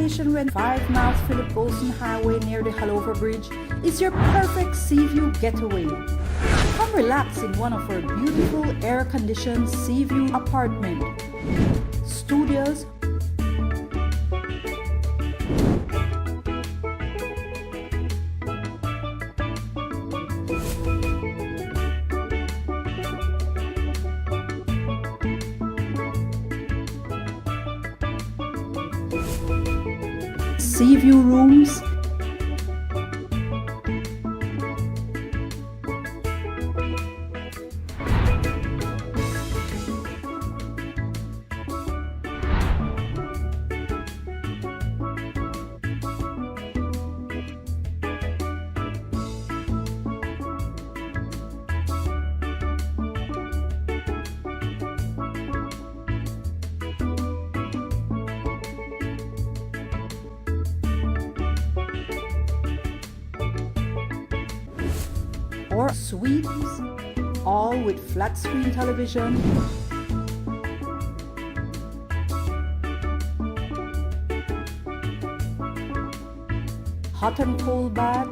vacation rent 5 miles Philip Bolson Highway near the Halover Bridge is your perfect sea view getaway. Come relax in one of our beautiful air-conditioned sea view apartment, studios, sea view rooms, or suites, all with flat screen television, hot and cold bath,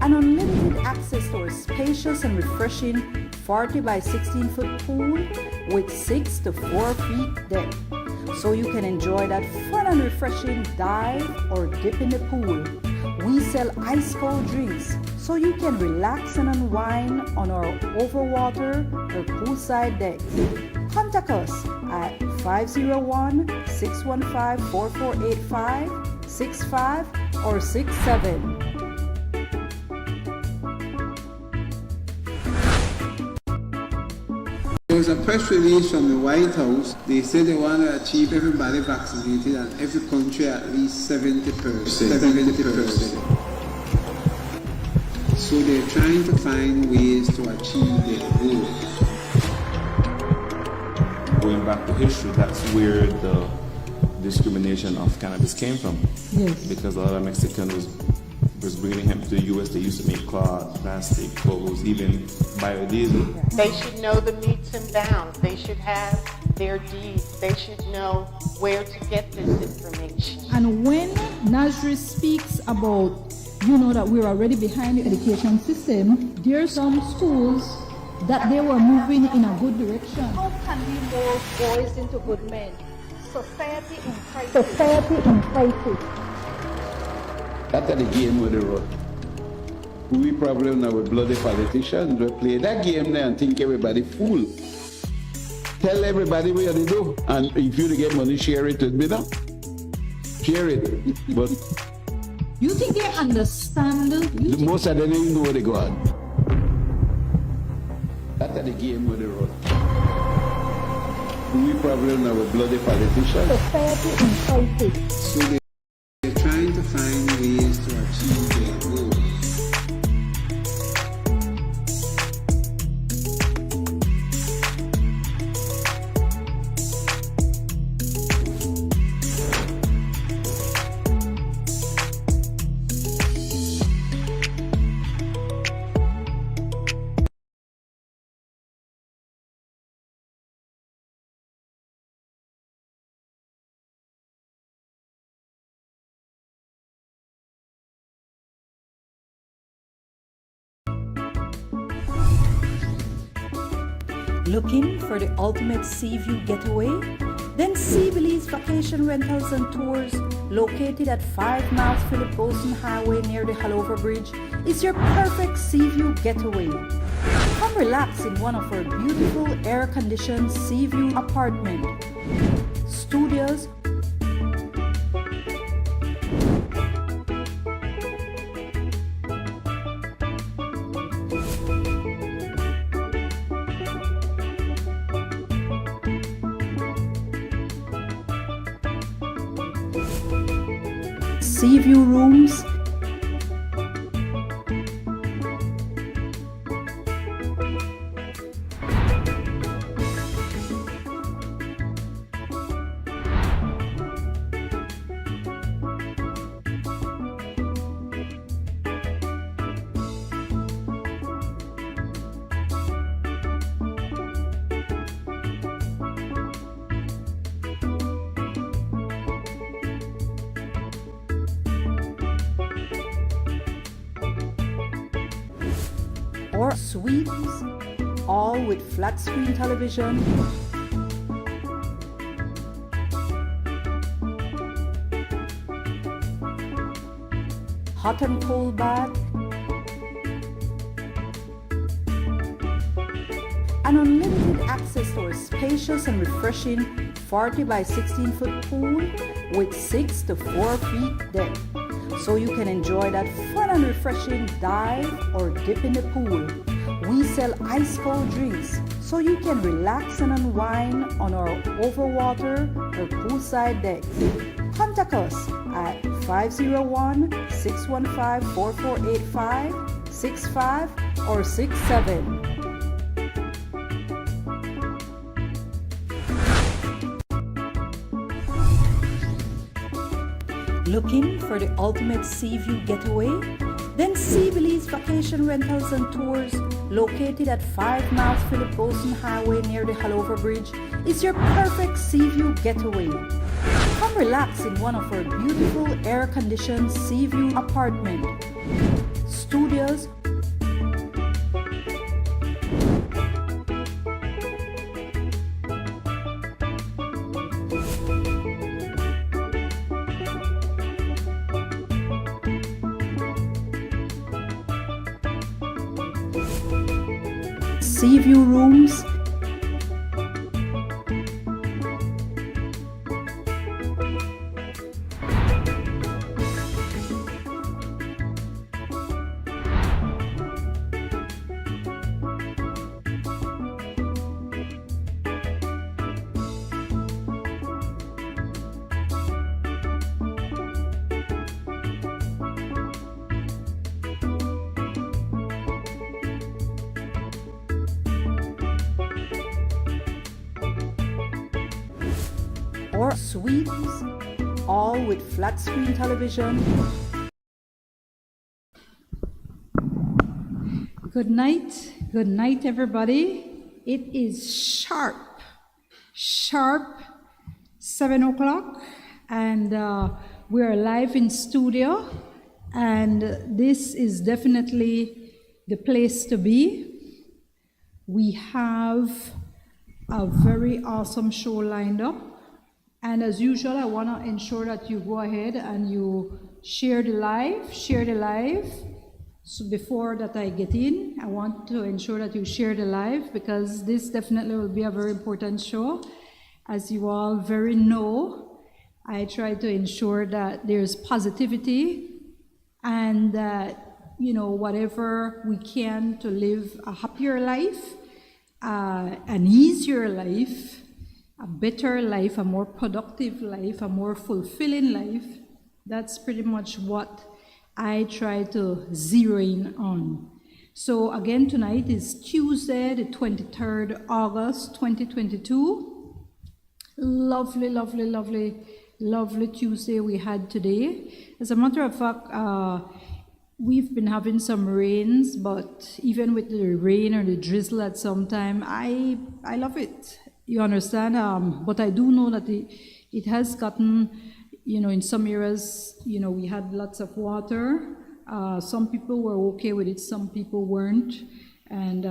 and unlimited access to a spacious and refreshing 40 by 16 foot pool with 6 to 4 feet depth. So you can enjoy that fun and refreshing dive or dip in the pool. We sell ice cold drinks, so you can relax and unwind on our overwater or poolside decks. Contact us at 501-615-4485, 65 or 67. There was a press release from the White House. They said they want to achieve everybody vaccinated and every country at least 70%. So they're trying to find ways to achieve their goals. Going back to history, that's where the discrimination of cannabis came from. Yes. Because a lot of Mexicans was bringing hemp to the U.S. They used to make cloth, plastic, clothes, even biodiesel. They should know the meets and bounds. They should have their deeds. They should know where to get this information. And when Nasri speaks about, that we're already behind the education system, there are some schools that they were moving in a good direction. How can we mold boys into good men? Society in crisis. That's the game with the road. We probably now with bloody politicians, we play that game there and think everybody fool. Tell everybody what you do, and if you get money, share it with me now. Share it. But You think they understand? most of them don't know where they go on. That's the game with the road. We probably now with bloody politicians. Society in crisis. So they're trying to find ways to achieve their goals. Looking for the ultimate sea view getaway? Then Sea Belize Vacation Rentals and Tours, located at 5 miles Philip Bolson Highway near the Halover Bridge, is your perfect sea view getaway. Come relax in one of our beautiful air-conditioned sea view apartment, studios, sea view rooms, or suites, all with flat screen television, hot and cold bath, and unlimited access to our spacious and refreshing 40 by 16 foot pool with 6 to 4 feet depth, so you can enjoy that fun and refreshing dive or dip in the pool. We sell ice cold drinks, so you can relax and unwind on our overwater or poolside decks. Contact us at 501-615-4485, 65 or 67. Looking for the ultimate sea view getaway? Then Sea Belize Vacation Rentals and Tours, located at 5 miles Philip Golson Highway near the Halover Bridge, is your perfect sea view getaway. Come relax in one of our beautiful air-conditioned sea view apartment, studios, sea view rooms, or suites, all with flat screen television. Good night everybody. It is sharp 7 o'clock, and we are live in studio, and this is definitely the place to be. We have a very awesome show lined up, and as usual, I want to ensure that you go ahead and you share the live. So before that I get in, I want to ensure that you share the live, because this definitely will be a very important show. As you all very know, I try to ensure that there's positivity, and that, you know, whatever we can to live a happier life, an easier life, a better life, a more productive life, a more fulfilling life. That's pretty much what I try to zero in on. So again, tonight is Tuesday, the 23rd August, 2022. Lovely Tuesday we had today. As a matter of fact, we've been having some rains, but even with the rain or the drizzle at some time, I love it. You understand? But I do know that it has gotten, you know, in some areas, you know, we had lots of water. Some people were okay with it, some people weren't. And,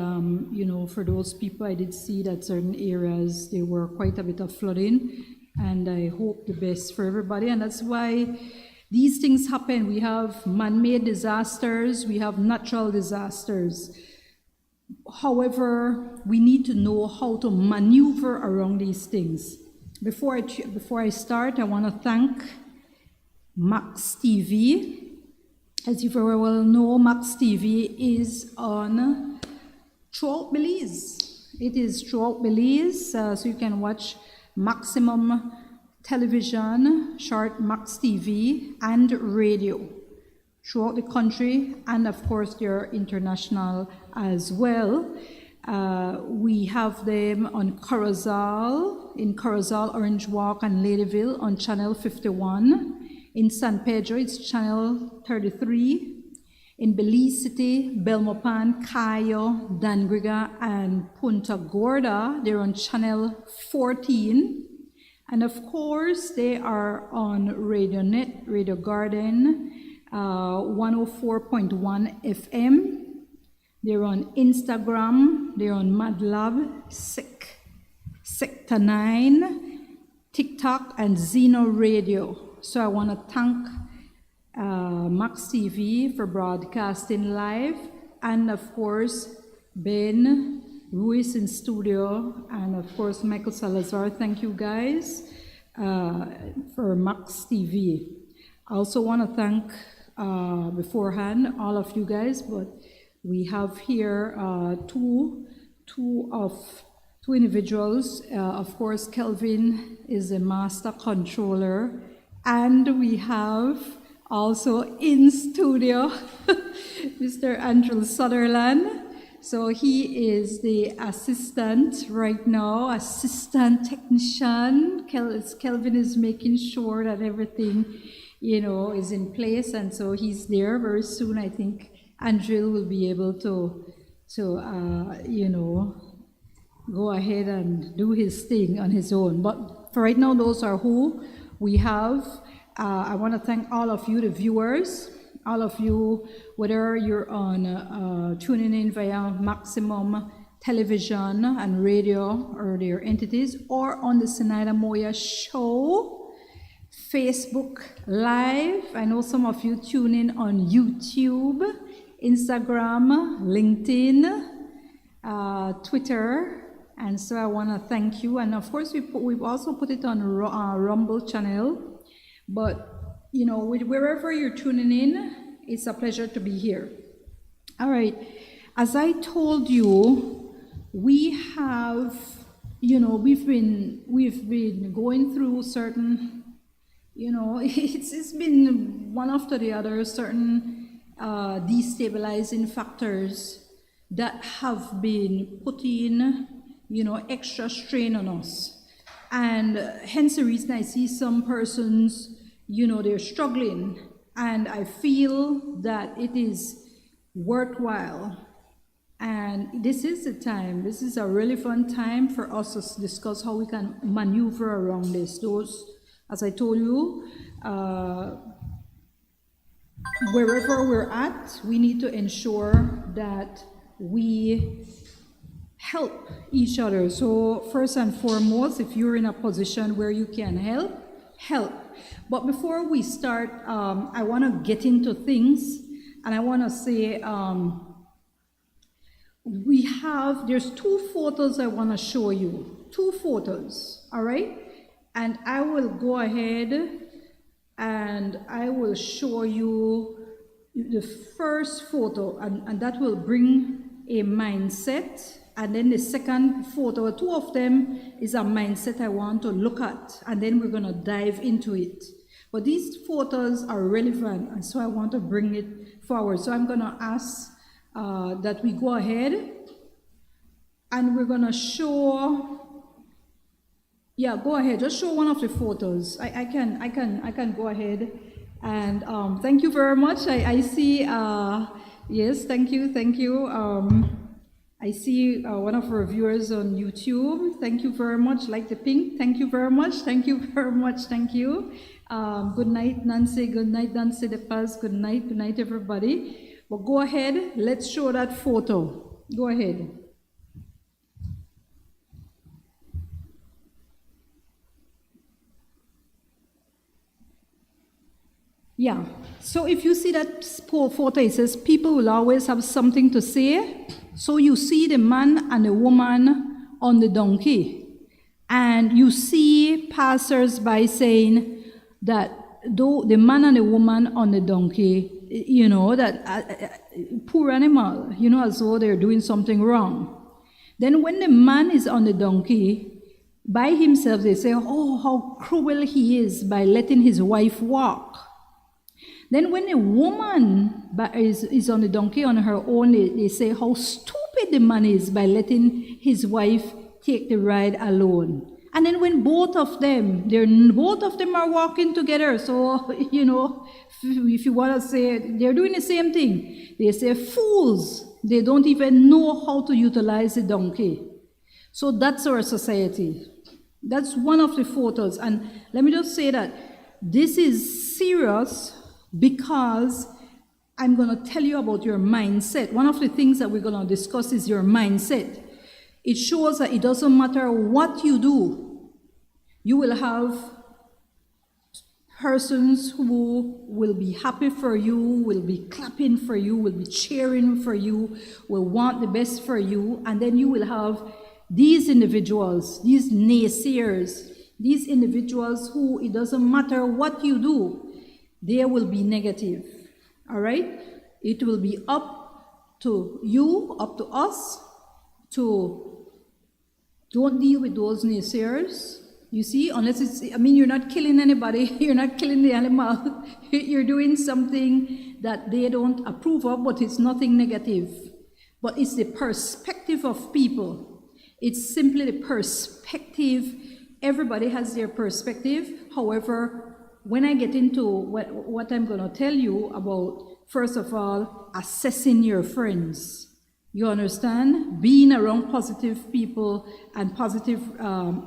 you know, for those people, I did see that certain areas, there were quite a bit of flooding. And I hope the best for everybody. And that's why these things happen. We have man-made disasters, we have natural disasters. However, we need to know how to maneuver around these things. Before I start, I want to thank Max TV. As you very well know, Max TV is on throughout Belize. It is throughout Belize, so you can watch Maximum Television, short Max TV, and radio throughout the country, and of course they're international as well. We have them on Corozal, in Corozal, Orange Walk, and Ladyville on channel 51. In San Pedro, it's channel 33. In Belize City, Belmopan, Cayo, Dangriga, and Punta Gorda, they're on channel 14. And of course, they are on Radio Net, Radio Garden, 104.1 FM, They're on Instagram, they're on MadLab, Sector 9, TikTok, and Zeno Radio. So I want to thank Max TV for broadcasting live, and of course, Ben, Ruiz in studio, and of course, Michael Salazar. Thank you guys for Max TV. I also want to thank beforehand all of you guys, but we have here two individuals. Of course, Kelvin is a master controller, and we have also in studio Mr. Andrew Sutherland. So he is the assistant right now, assistant technician. Kelvin is making sure that everything, is in place, and so he's there very soon. I think Andrew will be able to go ahead and do his thing on his own. But for right now, those are who we have. I want to thank all of you, the viewers, all of you, whether you're on tuning in via Maximum Television and Radio or their entities, or on the Zenaida Moya Show, Facebook Live. I know some of you tune in on YouTube, Instagram, LinkedIn, Twitter, and so I want to thank you. And of course, we've also put it on our Rumble channel. But wherever you're tuning in, it's a pleasure to be here. All right, as I told you, we have, we've been going through certain, it's been one after the other, certain destabilizing factors that have been putting, extra strain on us. And hence the reason I see some persons, they're struggling. And I feel that it is worthwhile. And this is the time, this is a really fun time for us to discuss how we can maneuver around this. As I told you, wherever we're at, we need to ensure that we help each other. So first and foremost, if you're in a position where you can help. But before we start, I want to get into things, and I want to say there's two photos I want to show you. Two photos, all right? And I will go ahead and I will show you the first photo, and that will bring a mindset. And then the second photo, two of them, is a mindset I want to look at, and then we're going to dive into it. But these photos are relevant, and so I want to bring it forward. So I'm going to ask that we go ahead, and we're going to show. Yeah, go ahead. Just show one of the photos. I can go ahead, and thank you very much. I see. Yes, thank you. I see one of our viewers on YouTube. Thank you very much. Like the pink. Thank you very much. Thank you very much. Thank you. Good night, Nancy. Good night, Nancy De Paz. Good night, everybody. Well, go ahead. Let's show that photo. Go ahead. Yeah. So if you see that photo, it says people will always have something to say. So you see the man and the woman on the donkey, and you see passers-by saying that though the man and the woman on the donkey, that poor animal, as though they're doing something wrong. Then when the man is on the donkey by himself, they say, oh, how cruel he is by letting his wife walk. Then when a woman is on the donkey on her own, they say how stupid the man is by letting his wife take the ride alone. And then when both of them are walking together, so, if you want to say, they're doing the same thing. They say, fools, they don't even know how to utilize the donkey. So that's our society. That's one of the photos. And let me just say that this is serious, because I'm going to tell you about your mindset. One of the things that we're going to discuss is your mindset. It shows that it doesn't matter what you do, you will have persons who will be happy for you, will be clapping for you, will be cheering for you, will want the best for you, and then you will have these individuals, these naysayers, these individuals who it doesn't matter what you do, they will be negative, all right? It will be up to you, up to us, to don't deal with those naysayers. You see, unless it's, I mean, you're not killing anybody, you're not killing the animal, you're doing something that they don't approve of, but it's nothing negative. But it's the perspective of people. It's simply the perspective. Everybody has their perspective. However, when I get into what I'm going to tell you about, first of all, assessing your friends. You understand? Being around positive people and positive,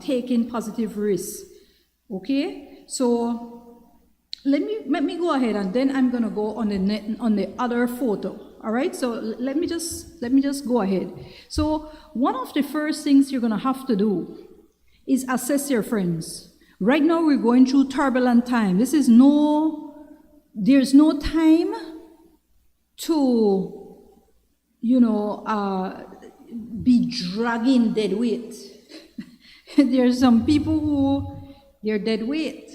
taking positive risks. Okay? So let me go ahead, and then I'm gonna go on the other photo. All right? So let me just go ahead. So one of the first things you're gonna have to do is assess your friends. Right now we're going through turbulent time. There's no time to be dragging dead weight. There's some people who, they're dead weight.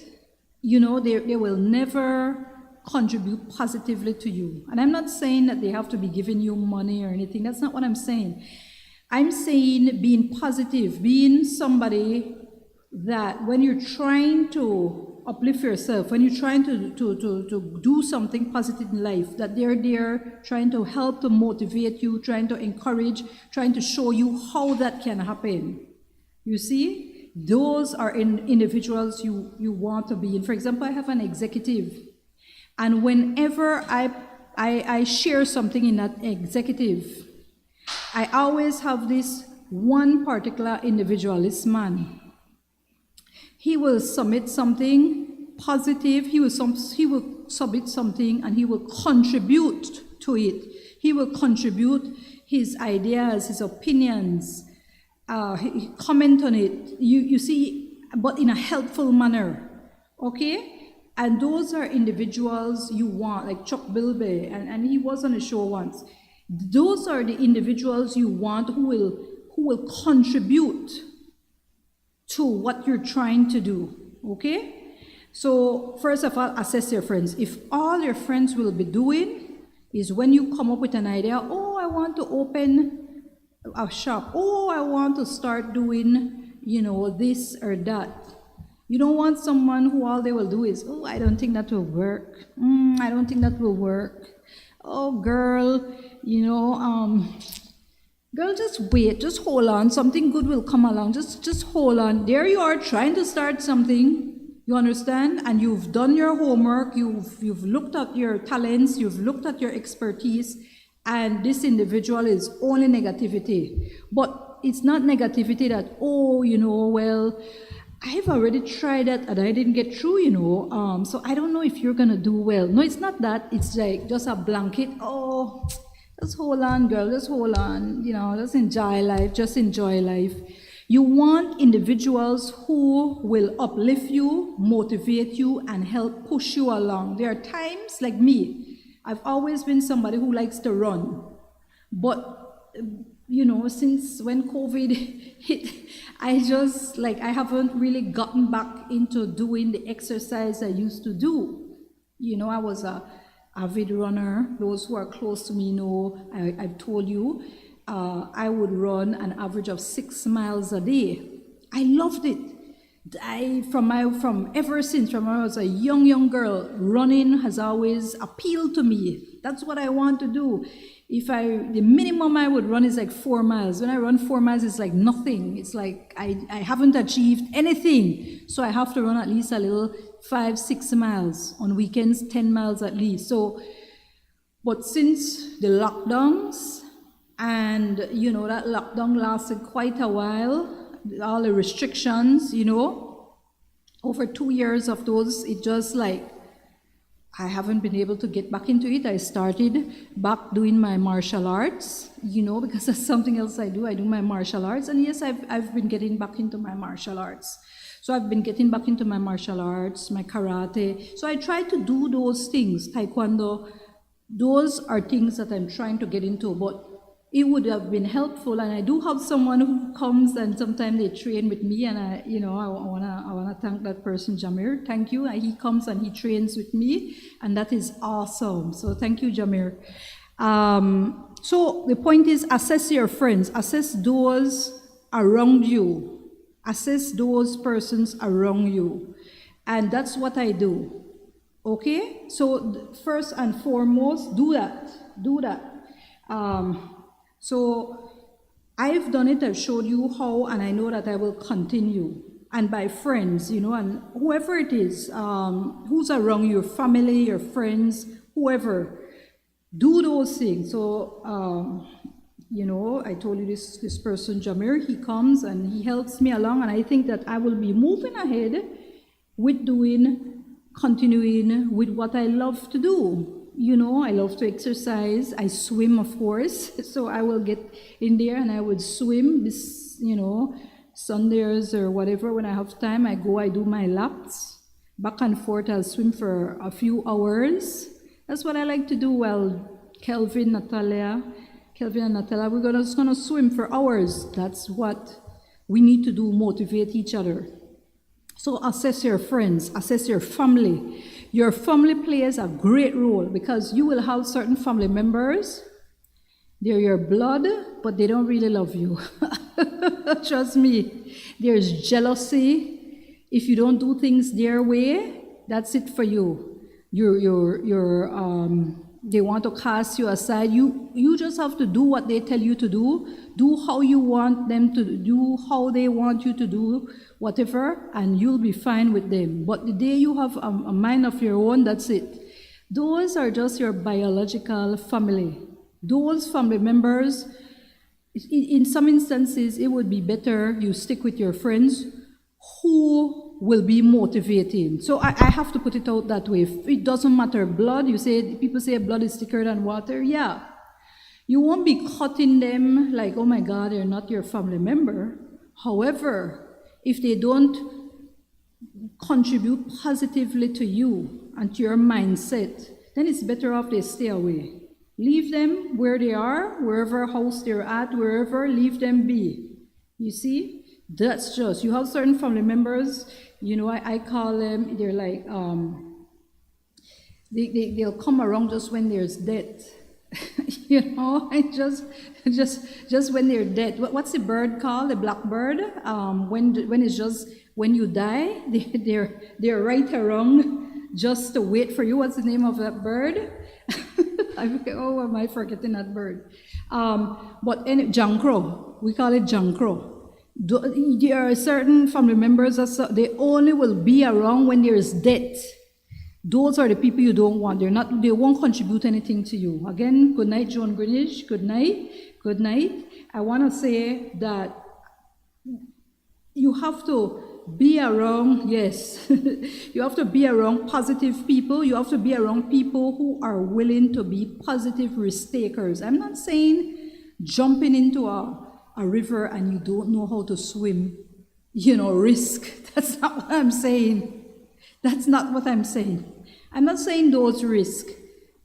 They will never contribute positively to you. And I'm not saying that they have to be giving you money or anything. That's not what I'm saying. I'm saying being positive, being somebody that when you're trying to uplift yourself, when you're trying to do something positive in life, that they're there trying to help, to motivate you, trying to encourage, trying to show you how that can happen. You see, those are individuals you want to be in. For example, I have an executive, and whenever I share something in that executive, I always have this one particular individual, this man. He will submit something positive, he will submit something, and he will contribute to it. He will contribute his ideas, his opinions, he comment on it, you see, but in a helpful manner, okay? And those are individuals you want, like Chuck Bilby, and he was on a show once. Those are the individuals you want who will contribute to what you're trying to do, okay? So first of all, assess your friends. If all your friends will be doing is when you come up with an idea, oh, I want to open a shop, oh, I want to start doing, this or that. You don't want someone who all they will do is, oh, I don't think that will work. I don't think that will work. Oh, girl, girl, just wait, just hold on, something good will come along, just hold on. There you are trying to start something, you understand? And you've done your homework, you've looked at your talents, you've looked at your expertise, and this individual is only negativity. But it's not negativity that, oh, well, I've already tried that and I didn't get through, so I don't know if you're gonna do well. No, it's not that, it's like just a blanket, oh, just hold on, girl, just hold on, just enjoy life. You want individuals who will uplift you, motivate you, and help push you along. There are times, like me, I've always been somebody who likes to run. But, since when COVID hit, I haven't really gotten back into doing the exercise I used to do. I was a avid runner. Those who are close to me know, I've told you, I would run an average of 6 miles a day. I loved it. Ever since when I was a young girl, running has always appealed to me. That's what I want to do. The minimum I would run is like 4 miles. When I run 4 miles, it's like nothing. It's like I haven't achieved anything. So I have to run at least a little 5-6 miles. On weekends, 10 miles at least. But since the lockdowns, and that lockdown lasted quite a while, all the restrictions, over 2 years of those, it just like I haven't been able to get back into it. I started back doing my martial arts, because that's something else I do. I do my martial arts. And yes, I've been getting back into my martial arts. So I've been getting back into my martial arts, my karate. So I try to do those things, taekwondo. Those are things that I'm trying to get into, but it would have been helpful. And I do have someone who comes and sometimes they train with me, and I wanna thank that person, Jamir. Thank you. And he comes and he trains with me, and that is awesome. So thank you, Jamir. So the point is, assess your friends, assess those around you. Assess those persons around you. And that's what I do. Okay? So first and foremost, do that. So I've done it, I've showed you how, and I know that I will continue. And by friends, and whoever it is, who's around your family, your friends, whoever, do those things. So, I told you this person, Jamir, he comes and he helps me along, and I think that I will be moving ahead with continuing with what I love to do. I love to exercise. I swim, of course, so I will get in there and I would swim this, Sundays or whatever. When I have time, I do my laps. Back and forth, I'll swim for a few hours. That's what I like to do. Well, Kelvin and Natalia, we're just gonna swim for hours. That's what we need to do, motivate each other. So assess your friends, assess your family. Your family plays a great role because you will have certain family members, they're your blood, but they don't really love you. Trust me. There's jealousy. If you don't do things their way, that's it for you. They want to cast you aside. You just have to do what they tell you to do how you want them to do, how they want you to do, whatever, and you'll be fine with them. But the day you have a mind of your own, that's it. Those are just your biological family. Those family members, in some instances, it would be better you stick with your friends who will be motivating. So I have to put it out that way. It doesn't matter. Blood, people say blood is thicker than water. Yeah. You won't be cutting them like, oh my God, they're not your family member. However, if they don't contribute positively to you and to your mindset, then it's better off they stay away. Leave them where they are, wherever house they're at, wherever, leave them be. You see? That's just, you have certain family members, I call them, they're like, they'll come around just when there's death. just when they're dead. What's the bird called? The blackbird? When it's just, when you die, they're right around just to wait for you. What's the name of that bird? Oh, am I forgetting that bird? Jankro. We call it Jankro. There are certain family members that they only will be around when there is death. Those are the people you don't want. They won't contribute anything to you. Again, good night, Joan Greenwich. Good night. Good night. I want to say that you have to be around, yes, you have to be around positive people. You have to be around people who are willing to be positive risk takers. I'm not saying jumping into a river and you don't know how to swim, risk. That's not what I'm saying. That's not what I'm saying. I'm not saying those risks.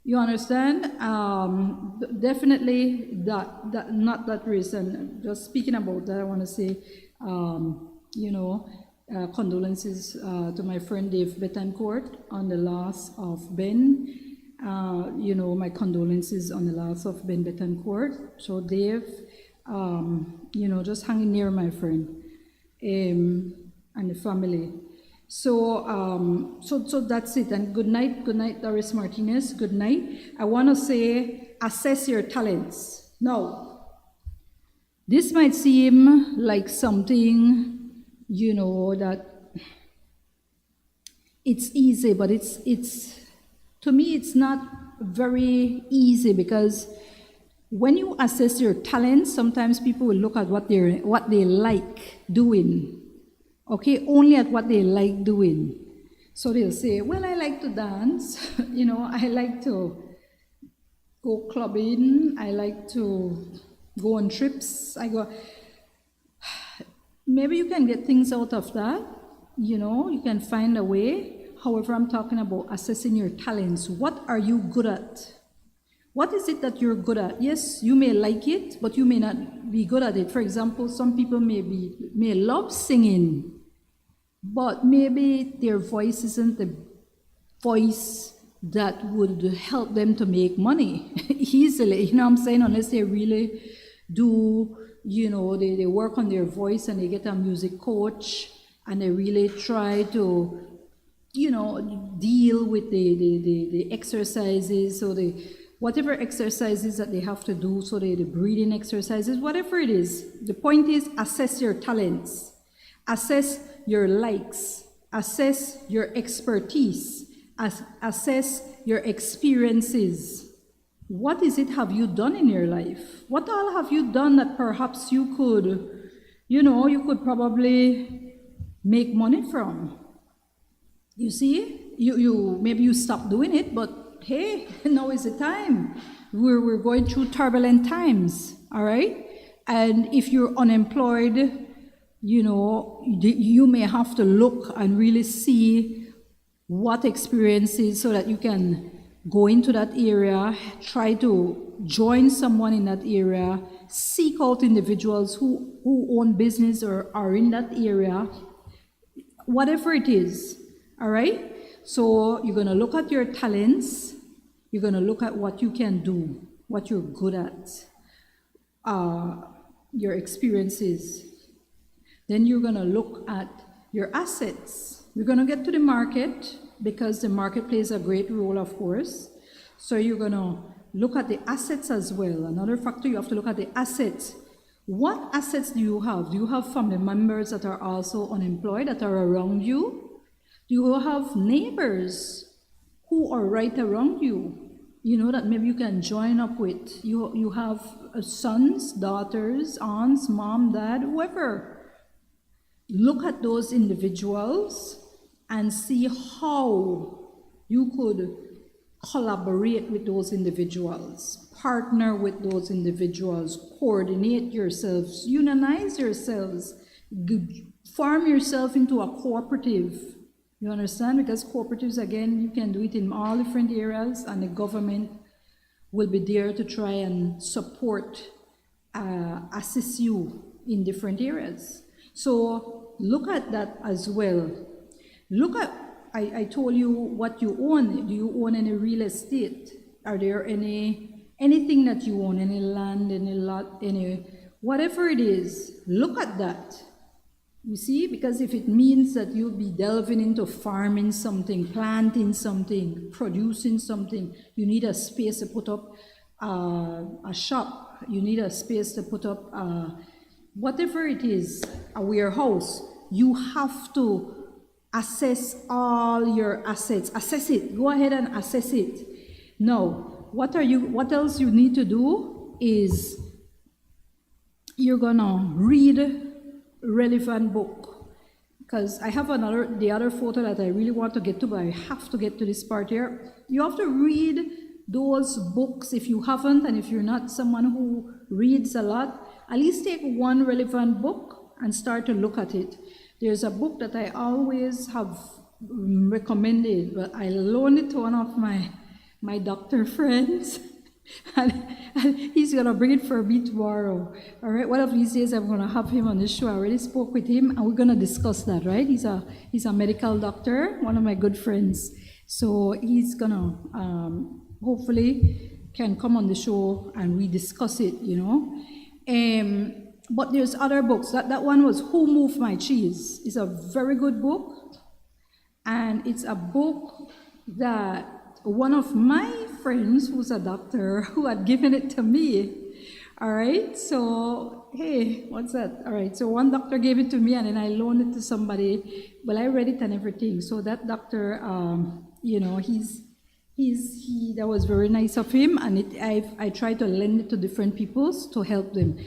You understand? Definitely not that risk. And just speaking about that, I want to say, condolences to my friend Dave Betancourt on the loss of Ben. My condolences on the loss of Ben Betancourt. So Dave, just hanging near my friend and the family. So that's it. And good night, Doris Martinez. Good night. I want to say, assess your talents. Now, this might seem like something, that it's easy, but it's to me, it's not very easy because when you assess your talents, sometimes people will look at what they like doing. Okay, only at what they like doing. So they'll say, well, I like to dance, I like to go clubbing, I like to go on trips. Maybe you can get things out of that, you can find a way. However, I'm talking about assessing your talents. What are you good at? What is it that you're good at? Yes, you may like it, but you may not be good at it. For example, some people may love singing, but maybe their voice isn't the voice that would help them to make money easily, what I'm saying, unless they really do, they work on their voice and they get a music coach and they really try to, deal with the exercises, so whatever exercises that they have to do, so the breathing exercises, whatever it is. The point is, assess your talents, assess your likes, assess your expertise, assess your experiences. What is it have you done in your life? What all have you done that perhaps you could, you could probably make money from? You see, maybe you stopped doing it, but hey, now is the time. We're going through turbulent times, all right? And if you're unemployed, you may have to look and really see what experiences, so that you can go into that area, try to join someone in that area, seek out individuals who own business or are in that area, whatever it is, all right? So you're going to look at your talents, you're going to look at what you can do, what you're good at, your experiences. Then you're going to look at your assets. We're going to get to the market, because the market plays a great role, of course. So you're going to look at the assets as well. Another factor, you have to look at the assets. What assets do you have? Do you have family members that are also unemployed, that are around you? Do you have neighbors who are right around you, that maybe you can join up with? You have sons, daughters, aunts, mom, dad, whoever. Look at those individuals and see how you could collaborate with those individuals, partner with those individuals, coordinate yourselves, unionize yourselves, form yourself into a cooperative. You understand? Because cooperatives, again, you can do it in all different areas, and the government will be there to try and support, assist you in different areas. So look at that as well. Look at, I told you what you own. Do you own any real estate? Are there anything that you own, any land, any lot, any, whatever it is, look at that. You see, because if it means that you'll be delving into farming something, planting something, producing something, you need a space to put up a shop, you need a space to put up whatever it is, a warehouse. You have to assess all your assets. Assess it. Go ahead and assess it. Now, what else you need to do is you're gonna read relevant book, because I have the other photo that I really want to get to, but I have to get to this part here. You have to read those books if you haven't, and if you're not someone who reads a lot, at least take one relevant book and start to look at it. There's a book that I always have recommended, but I loaned it to one of my doctor friends, and he's gonna bring it for me tomorrow. All right, one of these days I'm gonna have him on the show. I already spoke with him, and we're gonna discuss that. Right? He's a medical doctor, one of my good friends. So he's gonna hopefully can come on the show and we discuss it. But there's other books. That one was Who Moved My Cheese. It's a very good book, and it's a book that one of my friends, who's a doctor, who had given it to me. All right, so hey, what's that? All right, so one doctor gave it to me, and then I loaned it to somebody. Well, I read it and everything. So that doctor, that was very nice of him, and I try to lend it to different people to help them.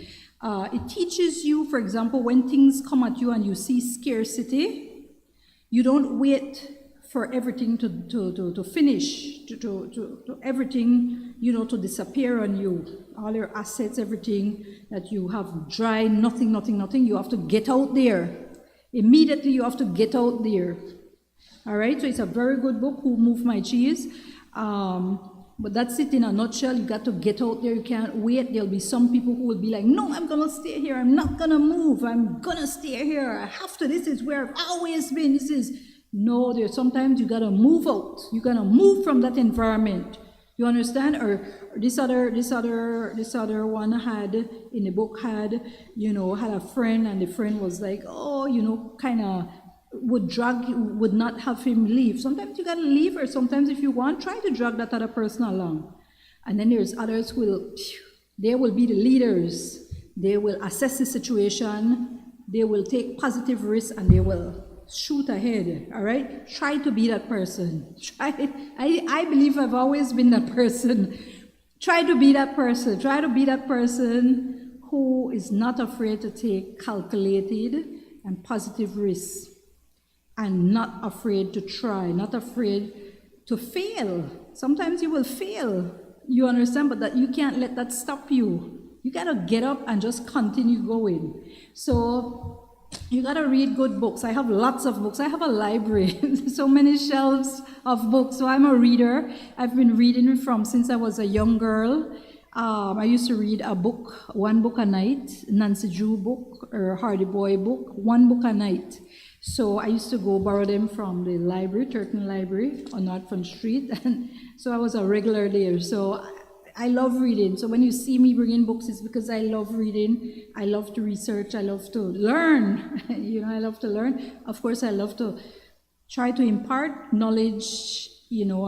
It teaches you, for example, when things come at you and you see scarcity, you don't wait for everything to finish, to everything, to disappear on you. All your assets, everything that you have dry, nothing. You have to get out there. Immediately you have to get out there. All right, so it's a very good book, Who Moved My Cheese? But that's it in a nutshell. You got to get out there. You can't wait. There'll be some people who will be like, no, I'm going to stay here. I'm not going to move. I'm going to stay here. I have to. This is where I've always been. No, there's sometimes you got to move out. You got to move from that environment. You understand? Or this other one had, in the book had a friend, and the friend was like, kind of would not have him leave. Sometimes you gotta leave, or sometimes if you want, try to drag that other person along. And then there's others they will be the leaders. They will assess the situation, they will take positive risks, and they will shoot ahead. All right? Try to be that person. I believe I've always been that person. Try to be that person. Try to be that person who is not afraid to take calculated and positive risks, and not afraid to try, not afraid to fail. Sometimes you will fail, you understand, but that you can't let that stop you. You gotta get up and just continue going. So you gotta read good books. I have lots of books. I have a library, so many shelves of books. So I'm a reader. I've been reading since I was a young girl. I used to read one book a night, Nancy Drew book or Hardy Boy book, one book a night. So I used to go borrow them from the library, Turton Library on Northfront Street, and so I was a regular there. So I love reading. So when you see me bringing books, it's because I love reading. I love to research. I love to learn. I love to learn. Of course, I love to try to impart knowledge,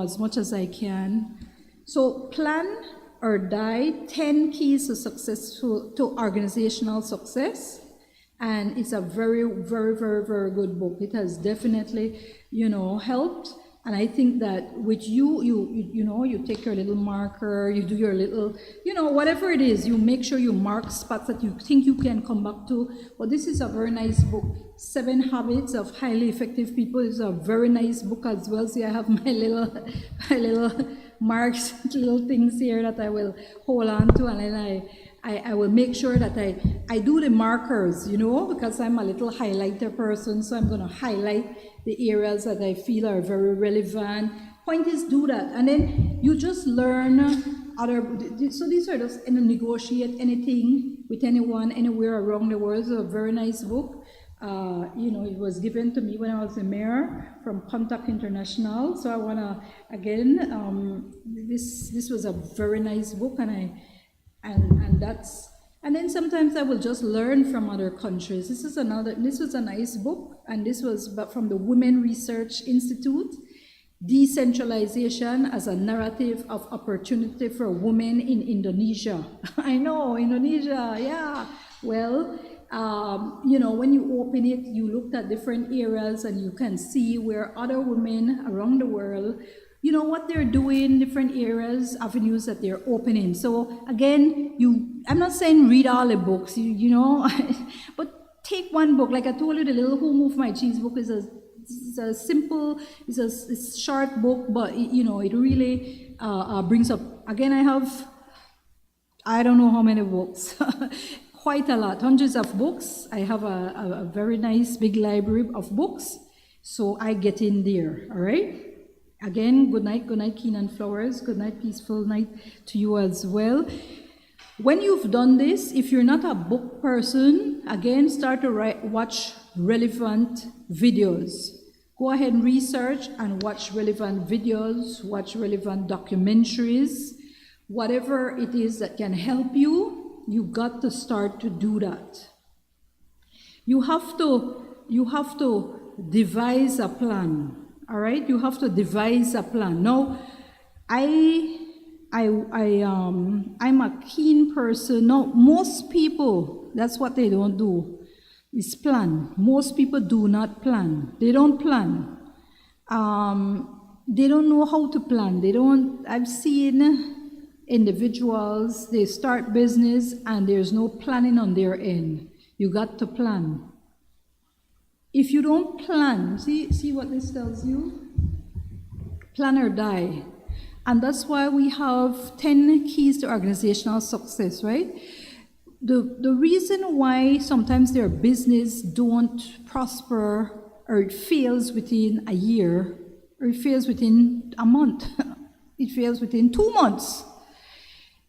as much as I can. So plan or die, 10 keys to organizational success. And it's a very, very, very, very good book. It has definitely, helped. And I think that with you take your little marker, you do your little, whatever it is, you make sure you mark spots that you think you can come back to. But this is a very nice book. 7 Habits of Highly Effective People is a very nice book as well. See, I have my little marks, little things here that I will hold on to, and then I will make sure that I do the markers, because I'm a little highlighter person, so I'm going to highlight the areas that I feel are very relevant. Point is, do that. And then you just learn so these are just, negotiate anything with anyone, anywhere around the world. It's a very nice book. It was given to me when I was a mayor from Contact International. So I want to, again, this was a very nice book, and then sometimes I will just learn from other countries. This was a nice book, and this was from the Women Research Institute, Decentralization as a Narrative of Opportunity for Women in Indonesia. I know, Indonesia, yeah. Well, when you open it, you looked at different areas and you can see where other women around the world, what they're doing, different areas, avenues that they're opening. So again, I'm not saying read all the books, but take one book. Like I told you, the little Who Moved My Cheese book is a simple, it's a short book, but it really brings up, again, I don't know how many books, quite a lot, hundreds of books. I have a very nice big library of books, so I get in there, all right? Again, good night, Keenan Flowers. Good night, peaceful night to you as well. When you've done this, if you're not a book person, again, start to watch relevant videos. Go ahead and research and watch relevant videos, watch relevant documentaries. Whatever it is that can help you, you got to start to do that. You have to devise a plan. All right, you have to devise a plan. Now, I'm a keen person. No, most people, that's what they don't do, is plan. Most people do not plan. They don't plan. They don't know how to plan. I've seen individuals, they start business and there's no planning on their end. You got to plan. If you don't plan, see what this tells you? Plan or die. And that's why we have 10 keys to organizational success, right? The reason why sometimes their business don't prosper or it fails within a year or it fails within a month, it fails within 2 months,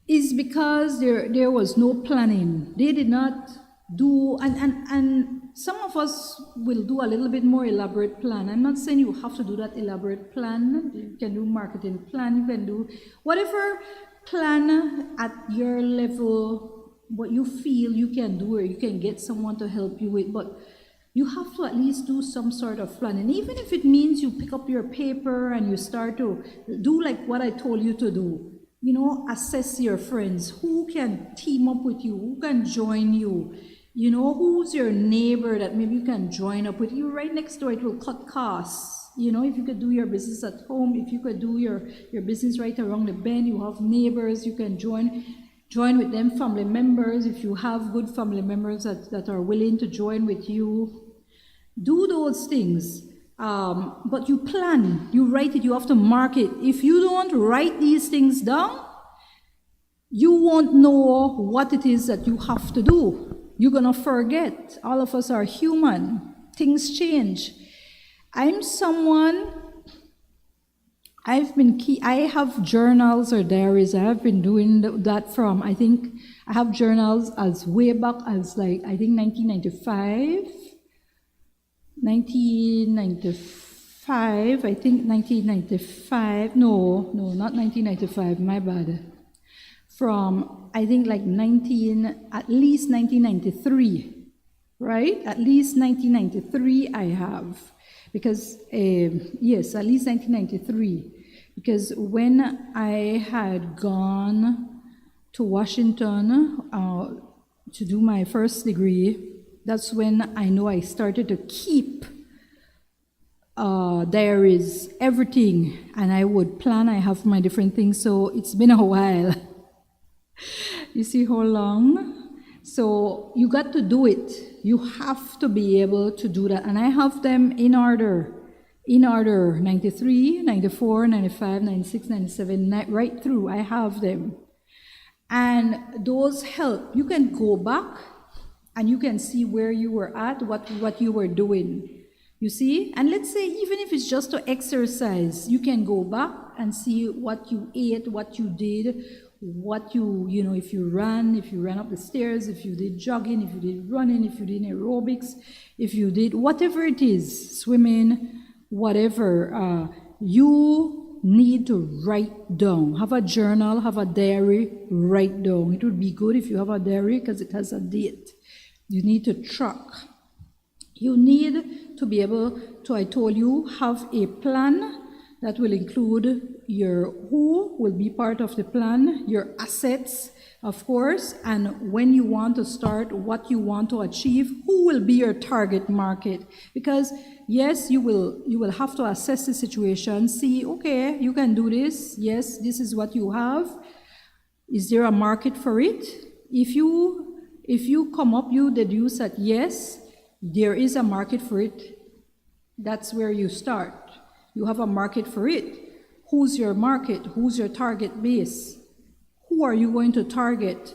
is because there was no planning. They did not do, and some of us will do a little bit more elaborate plan. I'm not saying you have to do that elaborate plan. You can do marketing plan, you can do whatever plan at your level, what you feel you can do, or you can get someone to help you with, but you have to at least do some sort of planning. Even if it means you pick up your paper and you start to do like what I told you to do. You know, assess your friends. Who can team up with you? Who can join you? You know, who's your neighbor that maybe you can join up with you right next door? It will cut costs. You know, if you could do your business at home, if you could do your business right around the bend, you have neighbors, you can join with them, family members. If you have good family members that are willing to join with you, do those things. But you plan, you write it, you have to mark it. If you don't write these things down, you won't know what it is that you have to do. You're gonna forget. All of us are human. Things change. I'm someone, I have journals or diaries. I have been doing that from, I think, I have journals as way back as like, I think 1995, no, not 1995, my bad. From, I think like at least 1993, right? At least 1993 I have, because, yes, at least 1993. Because when I had gone to Washington to do my first degree, that's when I know I started to keep diaries, everything, and I would plan, I have my different things, so it's been a while. You see how long? So you got to do it. You have to be able to do that. And I have them in order, 93, 94, 95, 96, 97, right through, I have them. And those help. You can go back and you can see where you were at, what you were doing. You see? And let's say even if it's just to exercise, you can go back and see what you ate, what you did, what you know, if you ran up the stairs, if you did jogging, if you did running, if you did aerobics, if you did whatever it is, swimming, whatever, you need to write down. Have a journal, have a diary, write down. It would be good if you have a diary because it has a date. You need to track. You need to be able to, I told you, have a plan that will include who will be part of the plan, your assets, of course, and when you want to start, what you want to achieve, who will be your target market. Because yes, you will have to assess the situation, see, okay, you can do this, yes, this is what you have. Is there a market for it? If you come up, you deduce that yes, there is a market for it, that's where you start. You have a market for it. Who's your market? Who's your target base? Who are you going to target?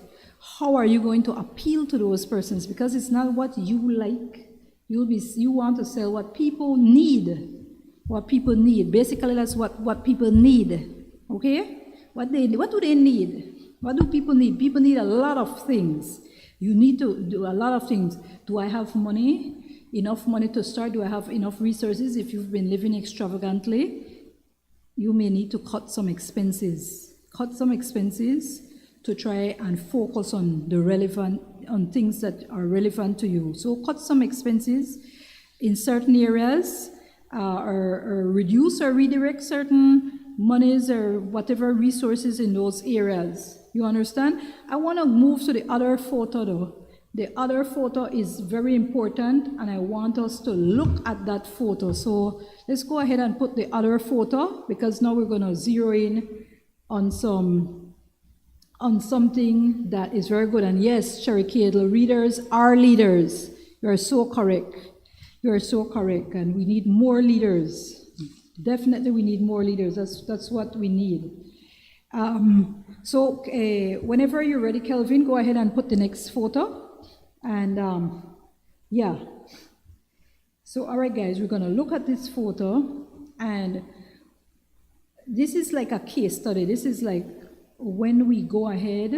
How are you going to appeal to those persons? Because it's not what you like. You want to sell what people need. What people need. Basically, that's what people need. Okay? What do they need? What do people need? People need a lot of things. You need to do a lot of things. Do I have money? Enough money to start? Do I have enough resources? If you've been living extravagantly, you may need to cut some expenses. Cut some expenses to try and focus on things that are relevant to you. So cut some expenses in certain areas, or reduce or redirect certain monies or whatever resources in those areas. You understand? I want to move to the other photo though. The other photo is very important, and I want us to look at that photo. So let's go ahead and put the other photo, because now we're going to zero in on something that is very good. And yes, Cherry Cadle, readers are leaders. You are so correct. You are so correct, and we need more leaders. Definitely we need more leaders. That's what we need. Whenever you're ready, Kelvin, go ahead and put the next photo. And yeah. So, all right, guys, we're going to look at this photo. And this is like a case study. This is like when we go ahead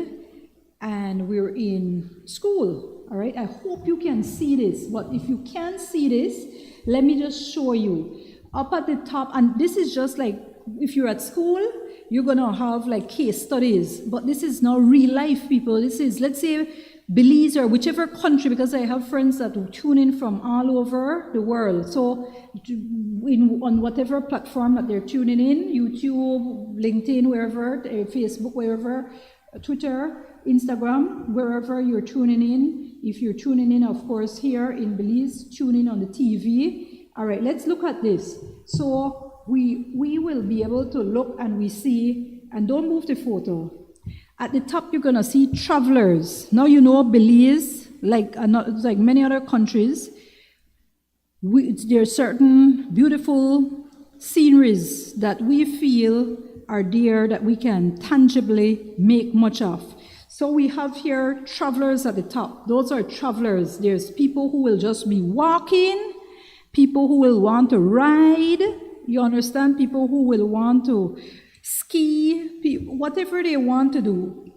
and we're in school. All right. I hope you can see this. But if you can't see this, let me just show you. Up at the top, and this is just like if you're at school, you're going to have like case studies. But this is not real life, people. This is, let's say, Belize or whichever country, because I have friends that tune in from all over the world. So on whatever platform that they're tuning in, YouTube, LinkedIn, wherever, Facebook, wherever, Twitter, Instagram, wherever you're tuning in. If you're tuning in, of course, here in Belize, tune in on the TV. All right, let's look at this. So we will be able to look and we see, and don't move the photo. At the top, you're going to see travelers. Now you know Belize, like many other countries, there are certain beautiful sceneries that we feel are there that we can tangibly make much of. So we have here travelers at the top. Those are travelers. There's people who will just be walking, people who will want to ride, you understand? People who will want to ski, whatever they want to do.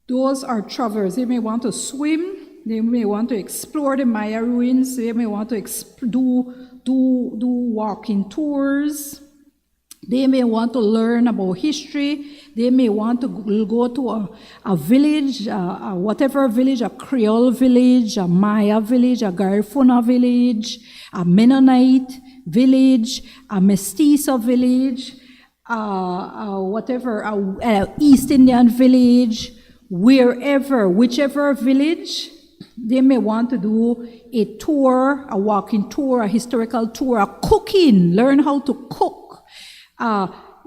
Those are travelers. They may want to swim, they may want to explore the Maya ruins, they may want to do walking tours, they may want to learn about history, they may want to go to a village, whatever village, a Creole village, a Maya village, a Garifuna village, a Mennonite village, a Mestizo village, East Indian village, whichever village, they may want to do a tour, a walking tour, a historical tour, a cooking, learn how to cook.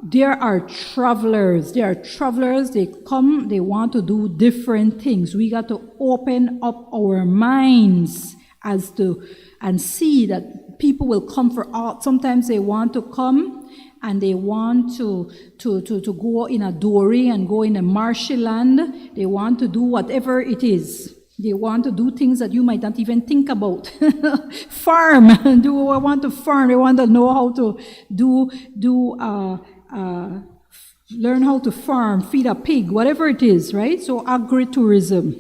There are travelers. They come, they want to do different things. We got to open up our minds and see that people will come for art. Sometimes they want to come and they want to go in a dory and go in a marshy land. They want to do whatever it is. They want to do things that you might not even think about. Farm. They want to farm. They want to know how to learn how to farm, feed a pig, whatever it is, right? So agritourism.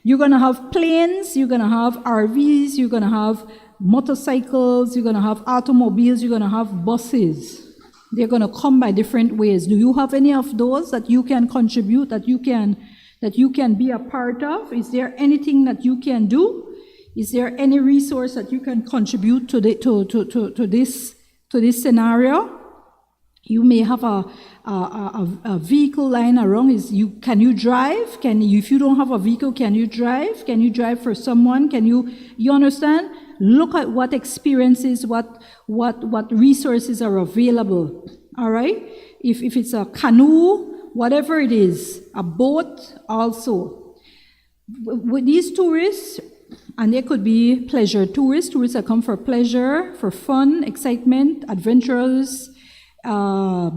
You're going to have planes, you're going to have RVs, you're going to have motorcycles, you're going to have automobiles, you're going to have buses. They're going to come by different ways. Do you have any of those that you can contribute, that you can be a part of? Is there anything that you can do? Is there any resource that you can contribute to this scenario? You may have a vehicle lying around. Can you drive? If you don't have a vehicle, can you drive? Can you drive for someone? You understand? Look at what experiences, what resources are available. All right? If it's a canoe, whatever it is, a boat also. With these tourists, and they could be pleasure tourists that come for pleasure, for fun, excitement, adventurers,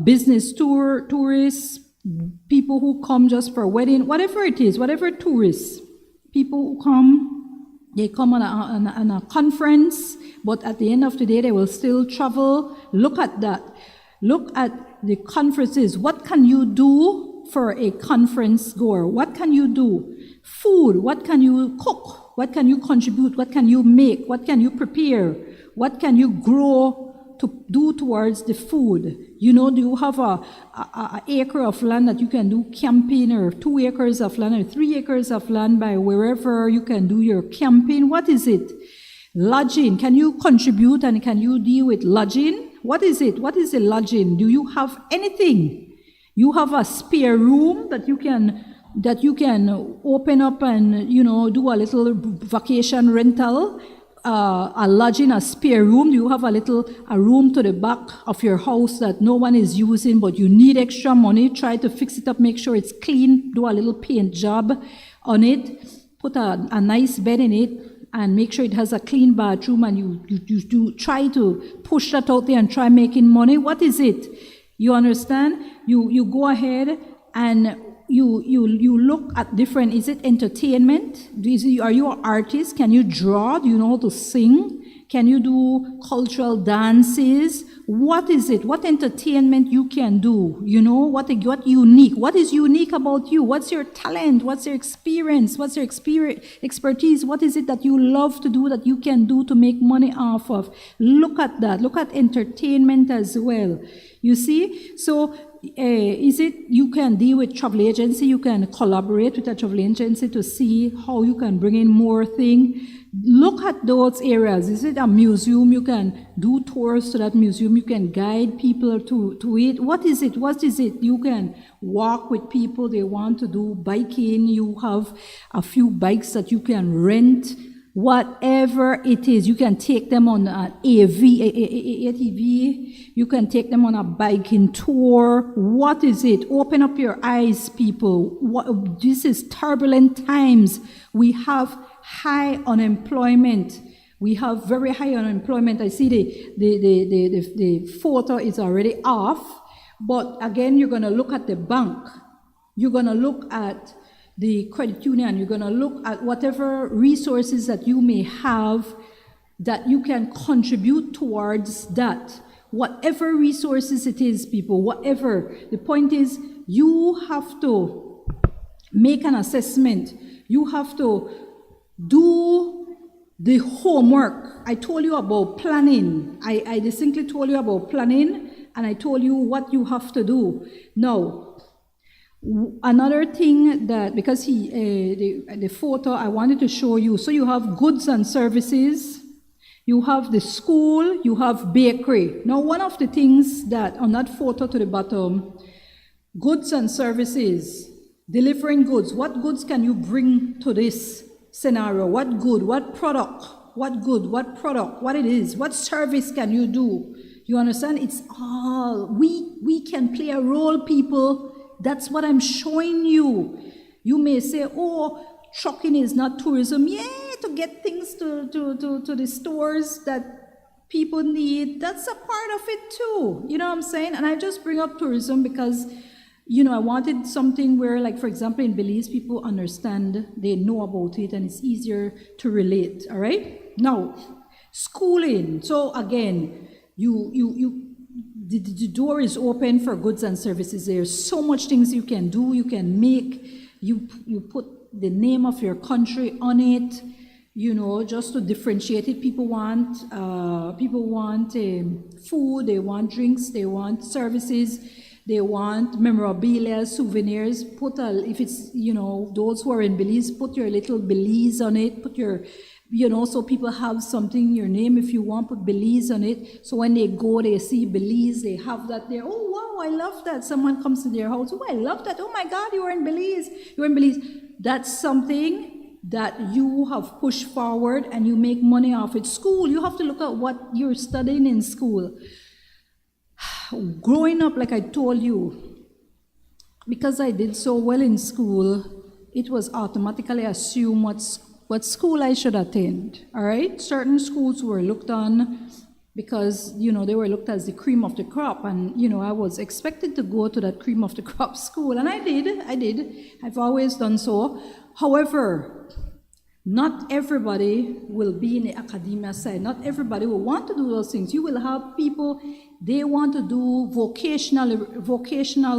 business tourists, people who come just for wedding, whatever it is, whatever tourists, people who come, they come on a conference, but at the end of the day, they will still travel. Look at that. Look at the conferences. What can you do for a conference goer? What can you do? Food. What can you cook? What can you contribute? What can you make? What can you prepare? What can you grow to do towards the food? You know, do you have a acre of land that you can do camping, or 2 acres of land, or 3 acres of land by wherever you can do your camping? What is it? Lodging. Can you contribute and can you deal with lodging? What is it? What is the lodging? Do you have anything? You have a spare room that you can open up and, do a little vacation rental. A lodging, a spare room. You have a room to the back of your house that no one is using, but you need extra money. Try to fix it up, make sure it's clean, do a little paint job on it, put a nice bed in it, and make sure it has a clean bathroom, and you do try to push that out there and try making money. What is it? You understand? You go ahead and you look at different. Is it entertainment? Are you an artist? Can you draw? Do you know how to sing? Can you do cultural dances? What is it? What entertainment you can do? You know, what unique? What is unique about you? What's your talent? What's your experience? What's your expertise? What is it that you love to do that you can do to make money off of? Look at that. Look at entertainment as well. You see? So is it you can deal with travel agency? You can collaborate with a travel agency to see how you can bring in more things. Look at those areas. Is it a museum? You can do tours to that museum. You can guide people to it. What is it? What is it? You can walk with people. They want to do biking. You have a few bikes that you can rent. Whatever it is, you can take them on an ATV. You can take them on a biking tour. What is it? Open up your eyes, people. This is turbulent times. We have high unemployment. We have very high unemployment. I see the photo is already off. But again, you're going to look at the bank. You're going to look at the credit union. You're going to look at whatever resources that you may have that you can contribute towards that. Whatever resources it is, people, whatever. The point is, you have to make an assessment. You have to do the homework. I told you about planning. I distinctly told you about planning, and I told you what you have to do. Now, another thing that, because the photo I wanted to show you, so you have goods and services, you have the school, you have bakery. Now, one of the things that on that photo to the bottom, goods and services, delivering goods. What goods can you bring to this scenario? What good? What product? What good? What product? What it is? What service can you do? You understand? It's all, we can play a role, people. That's what I'm showing you. You may say, oh, trucking is not tourism. Yeah, to get things to the stores that people need. That's a part of it too. You know what I'm saying? And I just bring up tourism because, you know, I wanted something where, like, for example, in Belize, people understand, they know about it, and it's easier to relate, all right? Now, schooling. So again, the door is open for goods and services. There's so much things you can do. You can make, you put the name of your country on it, you know, just to differentiate it. People want food, they want drinks, they want services, they want memorabilia, souvenirs. If it's, you know, those who are in Belize, put your little Belize on it, put your, you know, so people have something, your name, if you want, put Belize on it. So when they go, they see Belize, they have that there. Oh, wow, I love that. Someone comes to their house. Oh, I love that. Oh, my God, you are in Belize. You're in Belize. That's something that you have pushed forward and you make money off it. School, you have to look at what you're studying in school. Growing up, like I told you, because I did so well in school, it was automatically assumed what school I should attend, all right? Certain schools were looked on because, you know, they were looked as the cream of the crop, and, you know, I was expected to go to that cream of the crop school, and I did. I've always done so. However, not everybody will be in the academia side. Not everybody will want to do those things. You will have people, they want to do vocational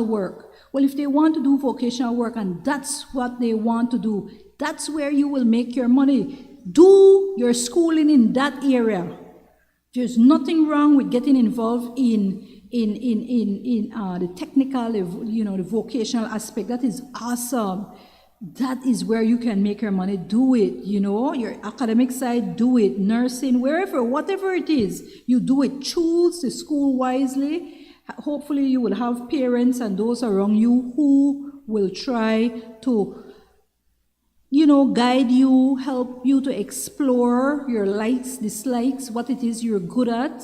work. Well, if they want to do vocational work and that's what they want to do, that's where you will make your money. Do your schooling in that area. There's nothing wrong with getting involved in the technical, you know, the vocational aspect. That is awesome. That is where you can make your money. Do it, you know, your academic side, do it. Nursing, wherever, whatever it is, you do it. Choose the school wisely. Hopefully you will have parents and those around you who will try to, you know, guide you, help you to explore your likes, dislikes, what it is you're good at.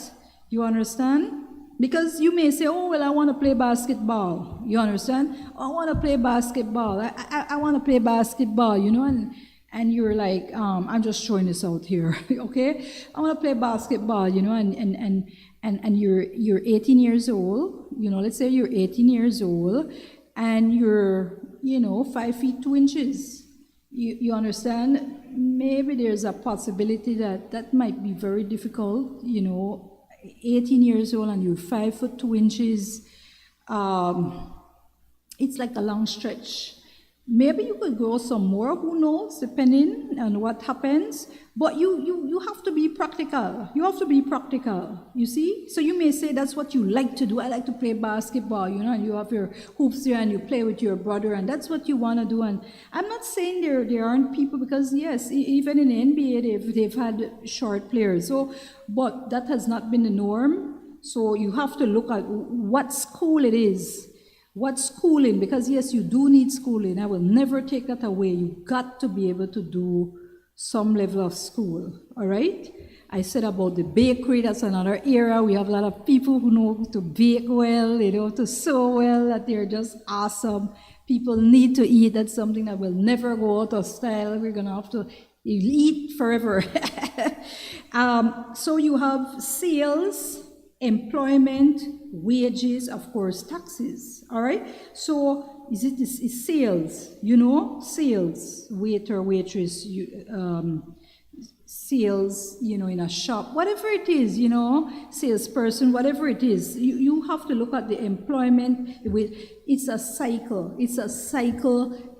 You understand? Because you may say, oh, well, I want to play basketball. You understand? Oh, I want to play basketball. I want to play basketball, you know, and and you're like, I'm just throwing this out here, okay? I want to play basketball, you know, and you're 18 years old, you know, let's say you're 18 years old, and you're, you know, 5 feet 2 inches. You understand? Maybe there's a possibility that might be very difficult, you know, 18 years old and you're 5 foot 2 inches. It's like a long stretch. Maybe you could grow some more, who knows, depending on what happens. But you have to be practical. You have to be practical, you see? So you may say that's what you like to do. I like to play basketball, you know, and you have your hoops there and you play with your brother, and that's what you want to do. And I'm not saying there aren't people, because yes, even in the NBA they've had short players. So, but that has not been the norm. So you have to look at what school it is. What schooling, because yes, you do need schooling. I will never take that away. You got to be able to do some level of school, all right? I said about the bakery, that's another area. We have a lot of people who know to bake well, you know, to sew well, that they're just awesome. People need to eat. That's something that will never go out of style. We're gonna have to eat forever. So you have sales, employment, wages, of course, taxes, all right? So is sales, you know, sales, waiter, waitress, sales, you know, in a shop, whatever it is, you know, salesperson, whatever it is, you have to look at the employment. It's a cycle,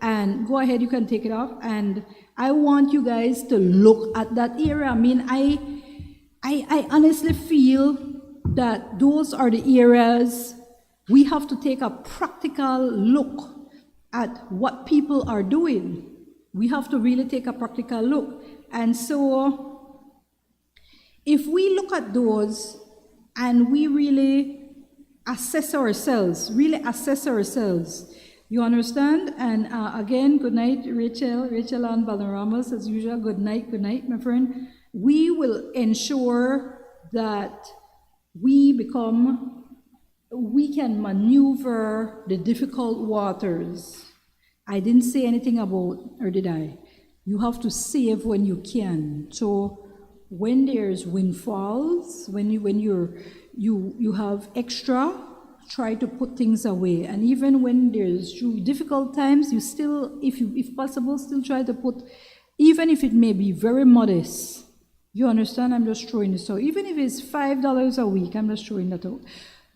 and go ahead, you can take it off, and I want you guys to look at that area. I mean, I honestly feel that those are the areas we have to take a practical look at what people are doing. We have to really take a practical look. And so if we look at those and we really assess ourselves, you understand? And again, good night, Rachel and Balnaramas, as usual. Good night, my friend. We will ensure that we can maneuver the difficult waters. I didn't say anything about, or did I? You have to save when you can. So when there's windfalls, when you have extra, try to put things away. And even when there's difficult times, you still, if possible, still try to put, even if it may be very modest. You understand? I'm just throwing this out. Even if it's $5 a week, I'm just throwing that out.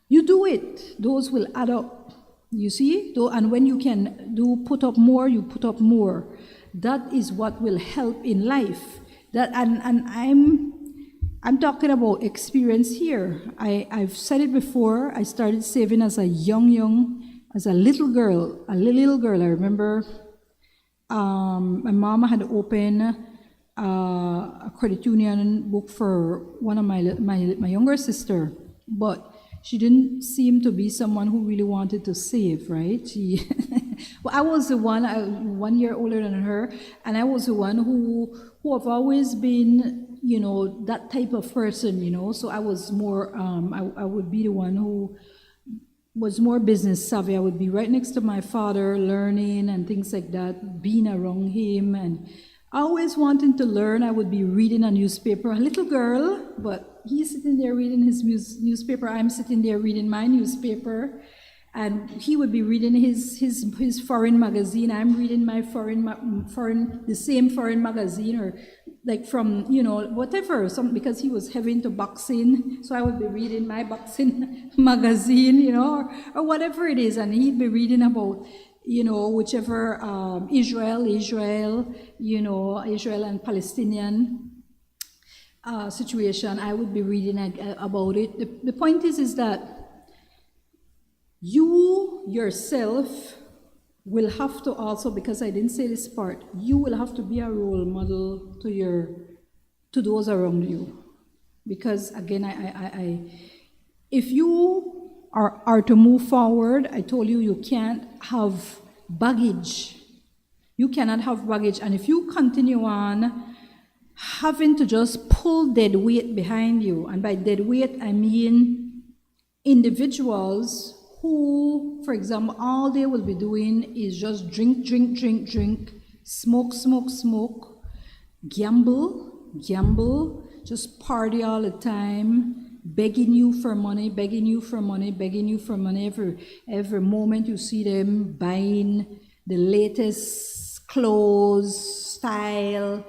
You do it. Those will add up. You see? And when you can put up more, you put up more. That is what will help in life. And I'm talking about experience here. I've said it before. I started saving as a as a little girl. I remember my mom had opened a credit union book for one of my younger sister, but she didn't seem to be someone who really wanted to save, right? Well, I was the one, 1 year older than her, and I was the one who have always been, you know, that type of person, you know. So I was more, I would be the one who was more business savvy. I would be right next to my father, learning and things like that, being around him, and always wanting to learn. I would be reading a newspaper, a little girl, but he's sitting there reading his newspaper. I'm sitting there reading my newspaper, and he would be reading his foreign magazine. I'm reading my the same foreign magazine, or like from, you know, whatever. Because he was heavy into boxing, so I would be reading my boxing magazine, you know, or whatever it is, and he'd be reading about, you know, whichever Israel, you know, Israel and Palestinian situation. I would be reading about it. The point is that you yourself will have to also, because I didn't say this part, you will have to be a role model to those around you. Because again, if you are to move forward, I told you, you can't have baggage. You cannot have baggage. And if you continue on having to just pull dead weight behind you, and by dead weight, I mean individuals who, for example, all they will be doing is just drink, smoke, gamble, just party all the time, begging you for money. Every moment you see them buying the latest clothes, style,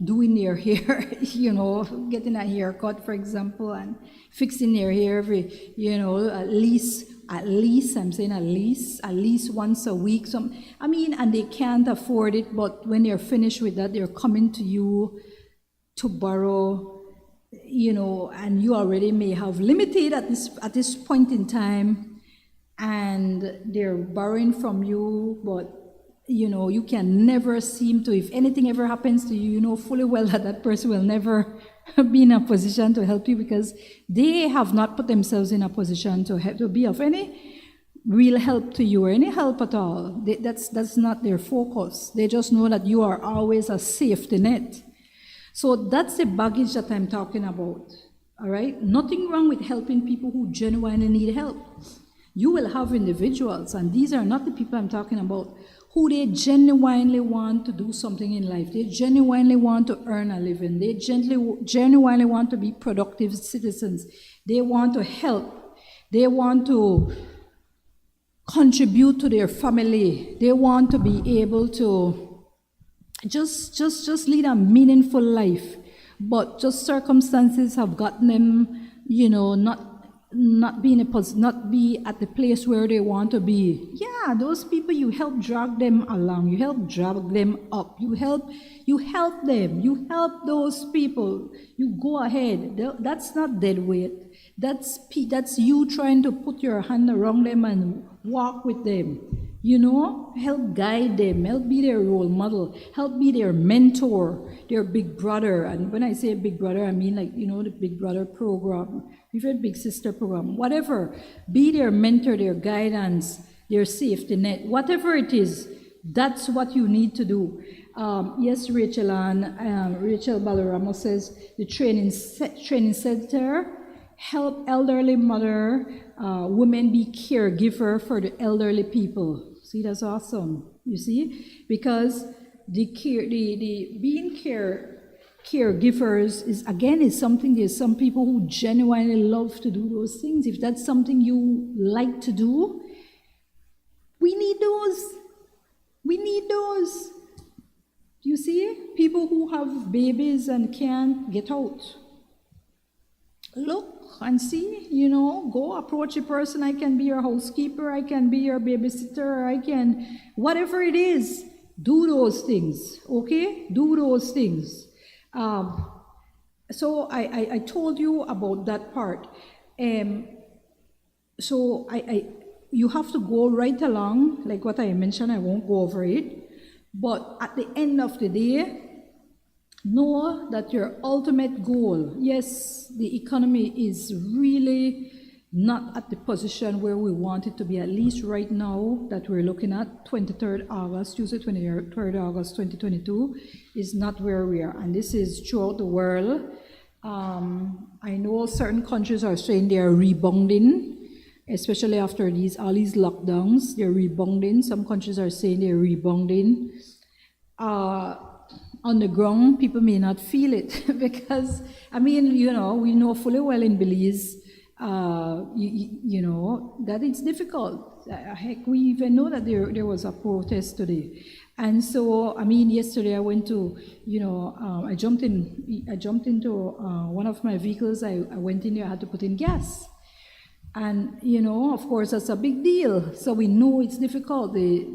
doing their hair, getting a haircut, for example, and fixing their hair every, at least once a week. And they can't afford it, but when they're finished with that, they're coming to you to borrow, and you already may have limited at this point in time, and they're borrowing from you, but you can never seem to, if anything ever happens to you, you know fully well that person will never be in a position to help you because they have not put themselves in a position to be of any real help to you or any help at all. That's not their focus. They just know that you are always a safety net. So that's the baggage that I'm talking about, all right? Nothing wrong with helping people who genuinely need help. You will have individuals, and these are not the people I'm talking about, who they genuinely want to do something in life. They genuinely want to earn a living. They genuinely want to be productive citizens. They want to help. They want to contribute to their family. They want to be able to just lead a meaningful life. But just circumstances have gotten them, not be at the place where they want to be. Yeah, those people, you help drag them along, you help drag them up, you help them, you help those people, you go ahead. That's not dead weight. That's you trying to put your hand around them and walk with them. Help guide them, help be their role model, help be their mentor, their big brother. And when I say big brother, I mean the Big Brother program, even Big Sister program, whatever. Be their mentor, their guidance, their safety net, whatever it is. That's what you need to do. Yes, Rachel Balaramo says the training center help elderly mother, women be caregiver for the elderly people. See, that's awesome. You see, because being caregivers is something. There's some people who genuinely love to do those things. If that's something you like to do, we need those. You see, people who have babies and can't get out. Look and see, go approach a person. I can be your housekeeper, I can be your babysitter, I can, whatever it is, do those things, okay? Do those things. So I told you about that part. So you have to go right along, like what I mentioned, I won't go over it. But at the end of the day, know that your ultimate goal, yes, the economy is really not at the position where we want it to be, at least right now that we're looking at, Tuesday, 23rd August 2022, is not where we are. And this is throughout the world. I know certain countries are saying they are rebounding, especially after all these lockdowns, they're rebounding. Some countries are saying they're rebounding. On the ground, people may not feel it because, we know fully well in Belize, that it's difficult. Heck, we even know that there was a protest today. And so, yesterday I went to, I jumped into one of my vehicles. I went in there, I had to put in gas. And, of course, that's a big deal. So we know it's difficult. The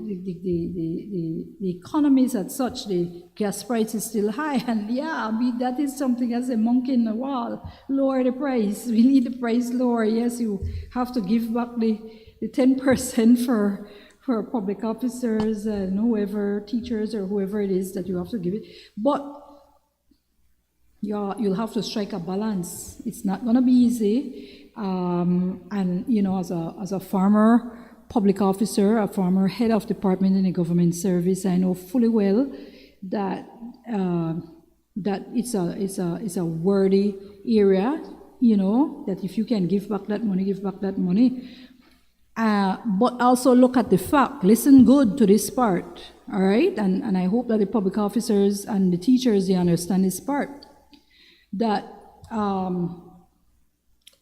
economy is at such, the gas price is still high. And that is something as a monkey in the wall. Lower the price. We need the price lower. Yes, you have to give back the 10% for public officers and whoever, teachers or whoever it is that you have to give it. But you'll have to strike a balance. It's not going to be easy. As a former public officer, a former head of department in a government service, I know fully well that it's a worthy area. That if you can give back that money, give back that money. But also look at the fact, listen good to this part, all right? And I hope that the public officers and the teachers, they understand this part, that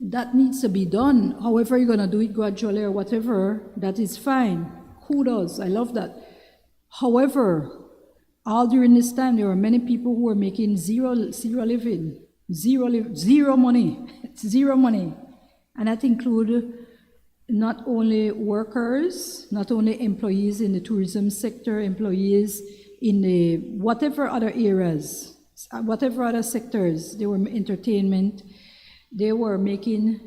that needs to be done. However you're going to do it gradually or whatever, that is fine. Kudos, I love that. However, all during this time, there were many people who were making zero living, zero money, zero money. And that include not only workers, not only employees in the tourism sector, employees in the whatever other areas, whatever other sectors, they were entertainment, they were making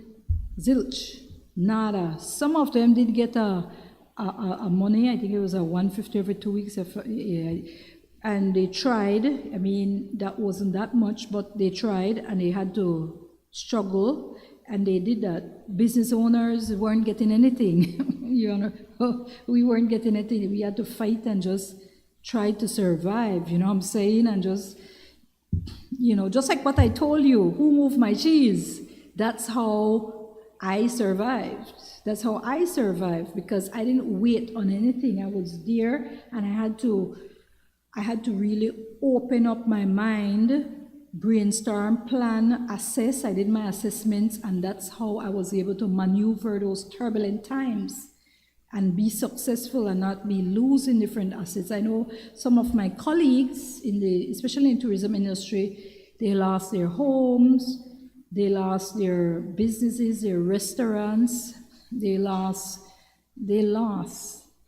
zilch, nada. Some of them did get a money, I think it was a $150 every 2 weeks, and they tried. I mean, that wasn't that much, but they tried, and they had to struggle, and they did that. Business owners weren't getting anything, you know. We weren't getting anything. We had to fight and just try to survive, you know what I'm saying, and just, you know, just like what I told you, who moved my cheese? That's how I survived. That's how I survived, because I didn't wait on anything. I was there, and I had to really open up my mind, brainstorm, plan, assess. I did my assessments, and that's how I was able to maneuver those turbulent times and be successful and not be losing different assets. I know some of my colleagues, especially in tourism industry, they lost their homes, they lost their businesses, their restaurants, they lost.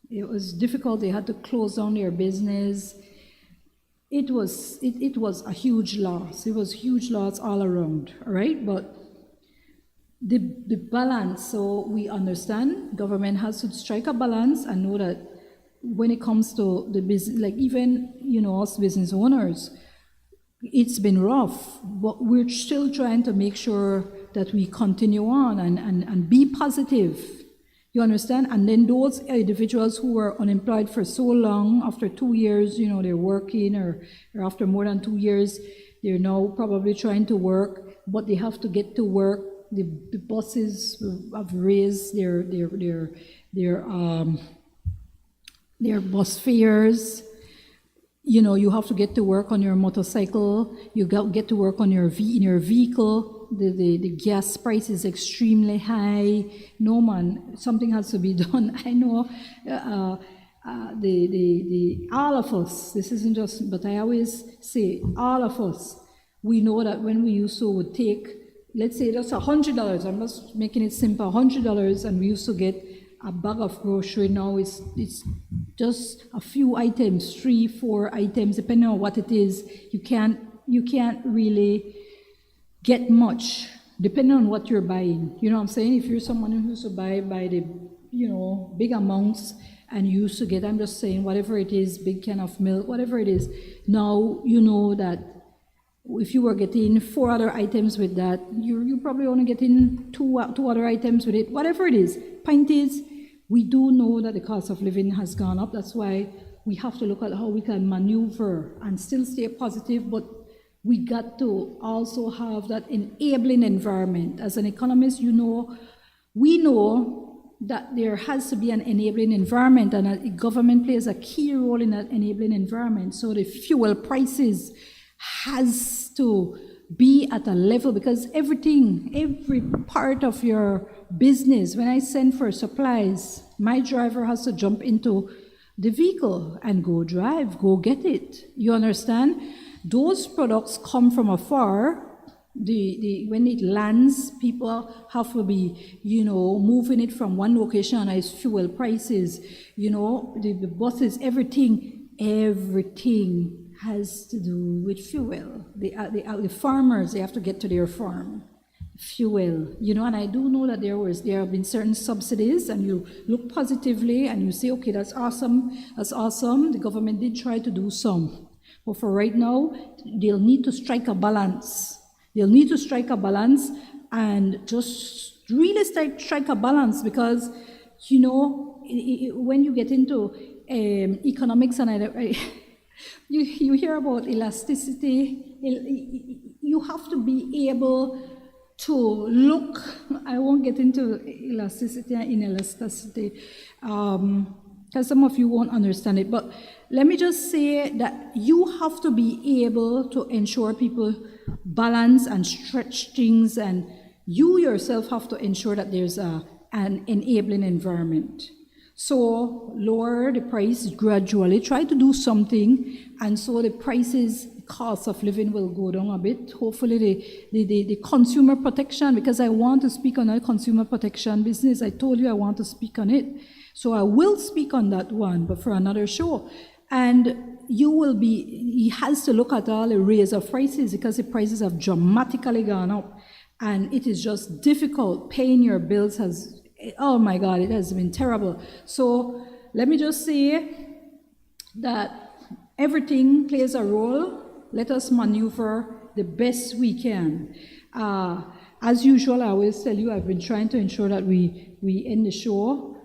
It was difficult. They had to close down their business. It was a huge loss. It was a huge loss all around, all right? But the balance, so we understand government has to strike a balance and know that when it comes to the business, like even, you know, us business owners, it's been rough, but we're still trying to make sure that we continue on and be positive. You understand? And then those individuals who were unemployed for so long, after 2 years, you know, they're working, or after more than 2 years, they're now probably trying to work, but they have to get to work. The buses have raised their bus fares. You know, you have to get to work on your motorcycle. You get to work on your vehicle. The gas price is extremely high. No, man, something has to be done. I know all of us, this isn't just, but I always say, all of us, we know that when we used to would take, let's say just $100, I'm just making it simple, $100, and we used to get a bag of grocery. Now it's just a few items, 3-4 items, depending on what it is. You can't really get much, depending on what you're buying. You know what I'm saying? If you're someone who used to buy the, you know, big amounts, and you used to get, I'm just saying, whatever it is, big can of milk, whatever it is, now you know that if you were getting 4 other items with that, you're probably only getting two other items with it, whatever it is. Point is, we do know that the cost of living has gone up. That's why we have to look at how we can maneuver and still stay positive, but we got to also have that enabling environment. As an economist, you know, we know that there has to be an enabling environment, and the government plays a key role in that enabling environment. So the fuel prices has to be at a level, because every part of your business, when I send for supplies, my driver has to jump into the vehicle and go drive, go get it. You understand? Those products come from afar. When it lands, people have to be, you know, moving it from one location, and it's fuel prices, you know, the buses, everything has to do with fuel. The farmers, they have to get to their farm. Fuel, you know, and I do know that there have been certain subsidies, and you look positively and you say, okay, that's awesome. The government did try to do some. But for right now, they'll need to strike a balance. And just really strike a balance, because, you know, when you get into economics, and you hear about elasticity, you have to be able to look, I won't won't get into elasticity and inelasticity, because some of you won't understand it. But let me just say that you have to be able to ensure people balance and stretch things, and you yourself have to ensure that there's an enabling environment. So lower the price gradually, try to do something, and so the prices, cost of living will go down a bit. Hopefully the consumer protection, because I want to speak on a consumer protection business. I told you I want to speak on it. So I will speak on that one, but for another show. And he has to look at all the raise of prices, because the prices have dramatically gone up. And it is just difficult. Paying your bills has, oh my God, it has been terrible. So let me just say that everything plays a role. Let us maneuver the best we can. As usual, I always tell you, I've been trying to ensure that we end the show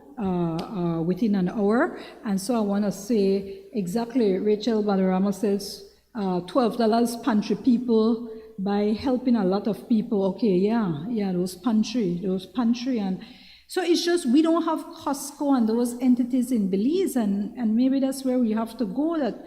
within an hour. And so I want to say exactly, Rachel Badarama says, $12 pantry people by helping a lot of people. Okay, yeah, those pantry. And so it's just, we don't have Costco and those entities in Belize, and maybe that's where we have to go, that,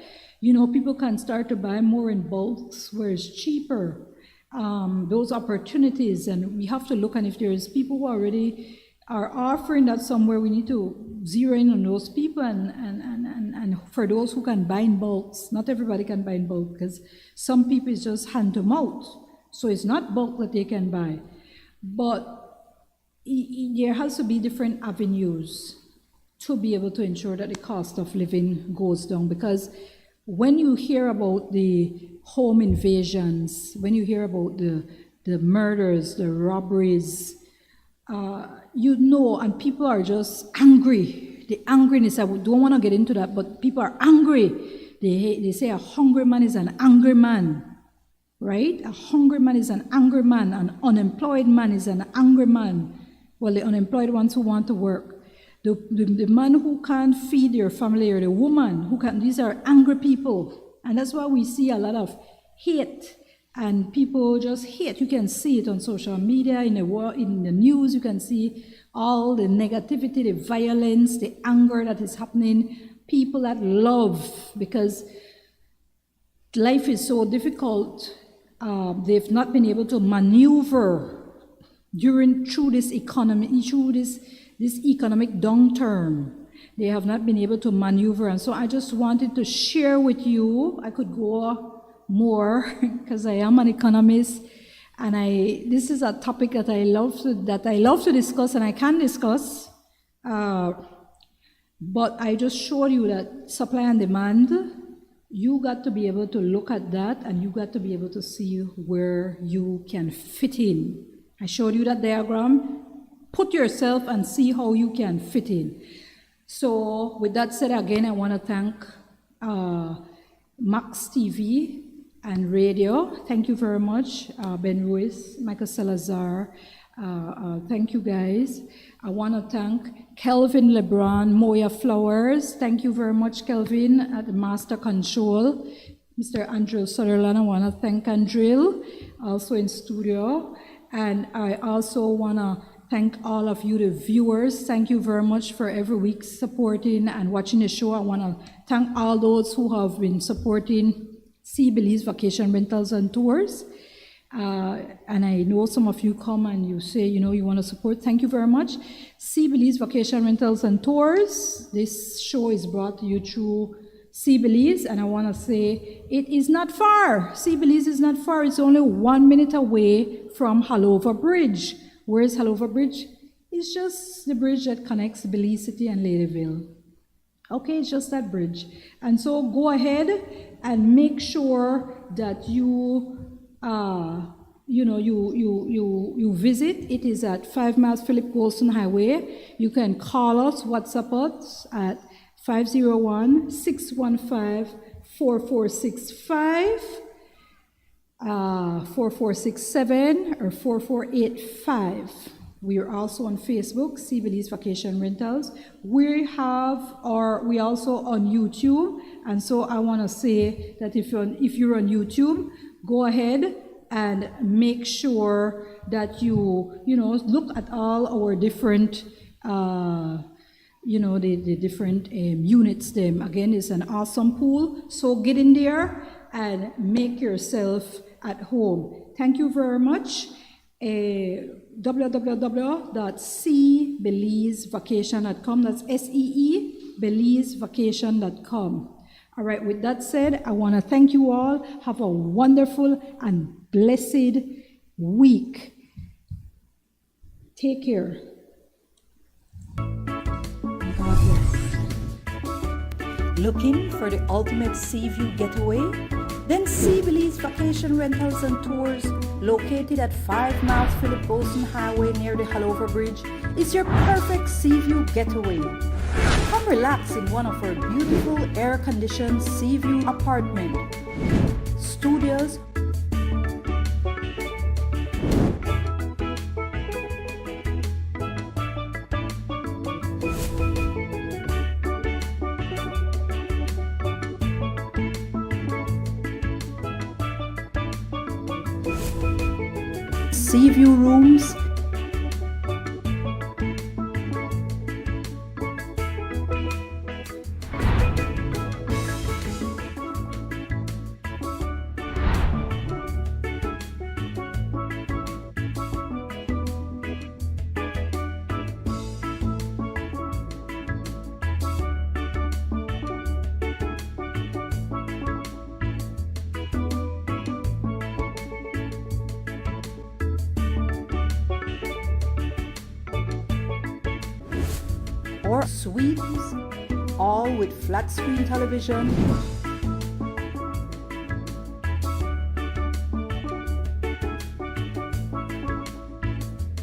people can start to buy more in bulks where it's cheaper. Those opportunities, and we have to look, and if there's people who already are offering that somewhere, we need to zero in on those people, and for those who can buy in bulks. Not everybody can buy in bulk, because some people is just hand to mouth, so it's not bulk that they can buy. But there has to be different avenues to be able to ensure that the cost of living goes down, because when you hear about the home invasions, when you hear about the murders, the robberies, and people are just angry. The angriness, I don't want to get into that, but people are angry. They say a hungry man is an angry man, right? A hungry man is an angry man. An unemployed man is an angry man. Well, the unemployed ones who want to work. The man who can't feed their family, or the woman who can't, these are angry people. And that's why we see a lot of hate, and people just hate. You can see it on social media, in the news. You can see all the negativity, the violence, the anger that is happening. People that love, because life is so difficult, they've not been able to maneuver through this economy, through this economic downturn. They have not been able to maneuver, and so I just wanted to share with you. I could go more because I am an economist, and this is a topic that I love to discuss, and I can discuss. But I just showed you that supply and demand. You got to be able to look at that, and you got to be able to see where you can fit in. I showed you that diagram. Put yourself and see how you can fit in. So with that said, again, I want to thank Max TV and radio. Thank you very much, Ben Ruiz, Michael Salazar. Thank you, guys. I want to thank Kelvin LeBron, Moya Flowers. Thank you very much, Kelvin, at the Master Control. Mr. Andrew Sutherland, I want to thank Andrew, also in studio. And I also want to thank all of you, the viewers. Thank you very much for every week supporting and watching the show. I want to thank all those who have been supporting Sea Belize Vacation Rentals and Tours. And I know some of you come and you say, you want to support. Thank you very much. Sea Belize Vacation Rentals and Tours. This show is brought to you through Sea Belize, and I want to say it is not far. Sea Belize is not far. It's only 1 minute away from Hallova Bridge. Where is Hallova Bridge? It's just the bridge that connects Belize City and Ladyville. Okay, it's just that bridge. And so go ahead and make sure that you visit. It is at 5 miles Philip Golson Highway. You can call us, WhatsApp us at 501-615-4465, 4467, or 4485. We are also on Facebook, Sea Belize Vacation Rentals. We also on YouTube, and so I want to say that if you're on YouTube, go ahead and make sure that you look at all our different the different units. Them again is an awesome pool, so get in there and make yourself at home. Thank you very much. www.seebelizevacation.com. That's SEE Belizevacation.com. All right, with that said, I want to thank you all. Have a wonderful and blessed week. Take care. God bless. Looking for the ultimate sea view getaway? Then Sea Belize Vacation Rentals and Tours, located at 5 miles Philip Bolson Highway near the Halover Bridge, is your perfect sea view getaway. Come relax in one of our beautiful air-conditioned sea view apartment, studios, sea view rooms, or suites, all with flat screen television,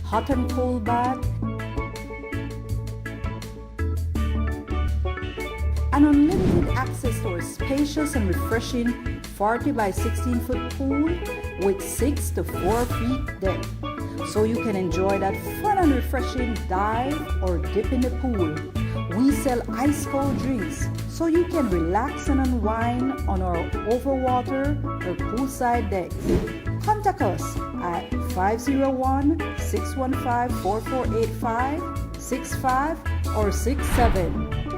hot and cold bath, and unlimited access to our spacious and refreshing 40 by 16 foot pool with 6 to 4 feet depth, so you can enjoy that fun and refreshing dive or dip in the pool. We sell ice cold drinks, so you can relax and unwind on our overwater or poolside decks. Contact us at 501-615-4485, 65 or 67.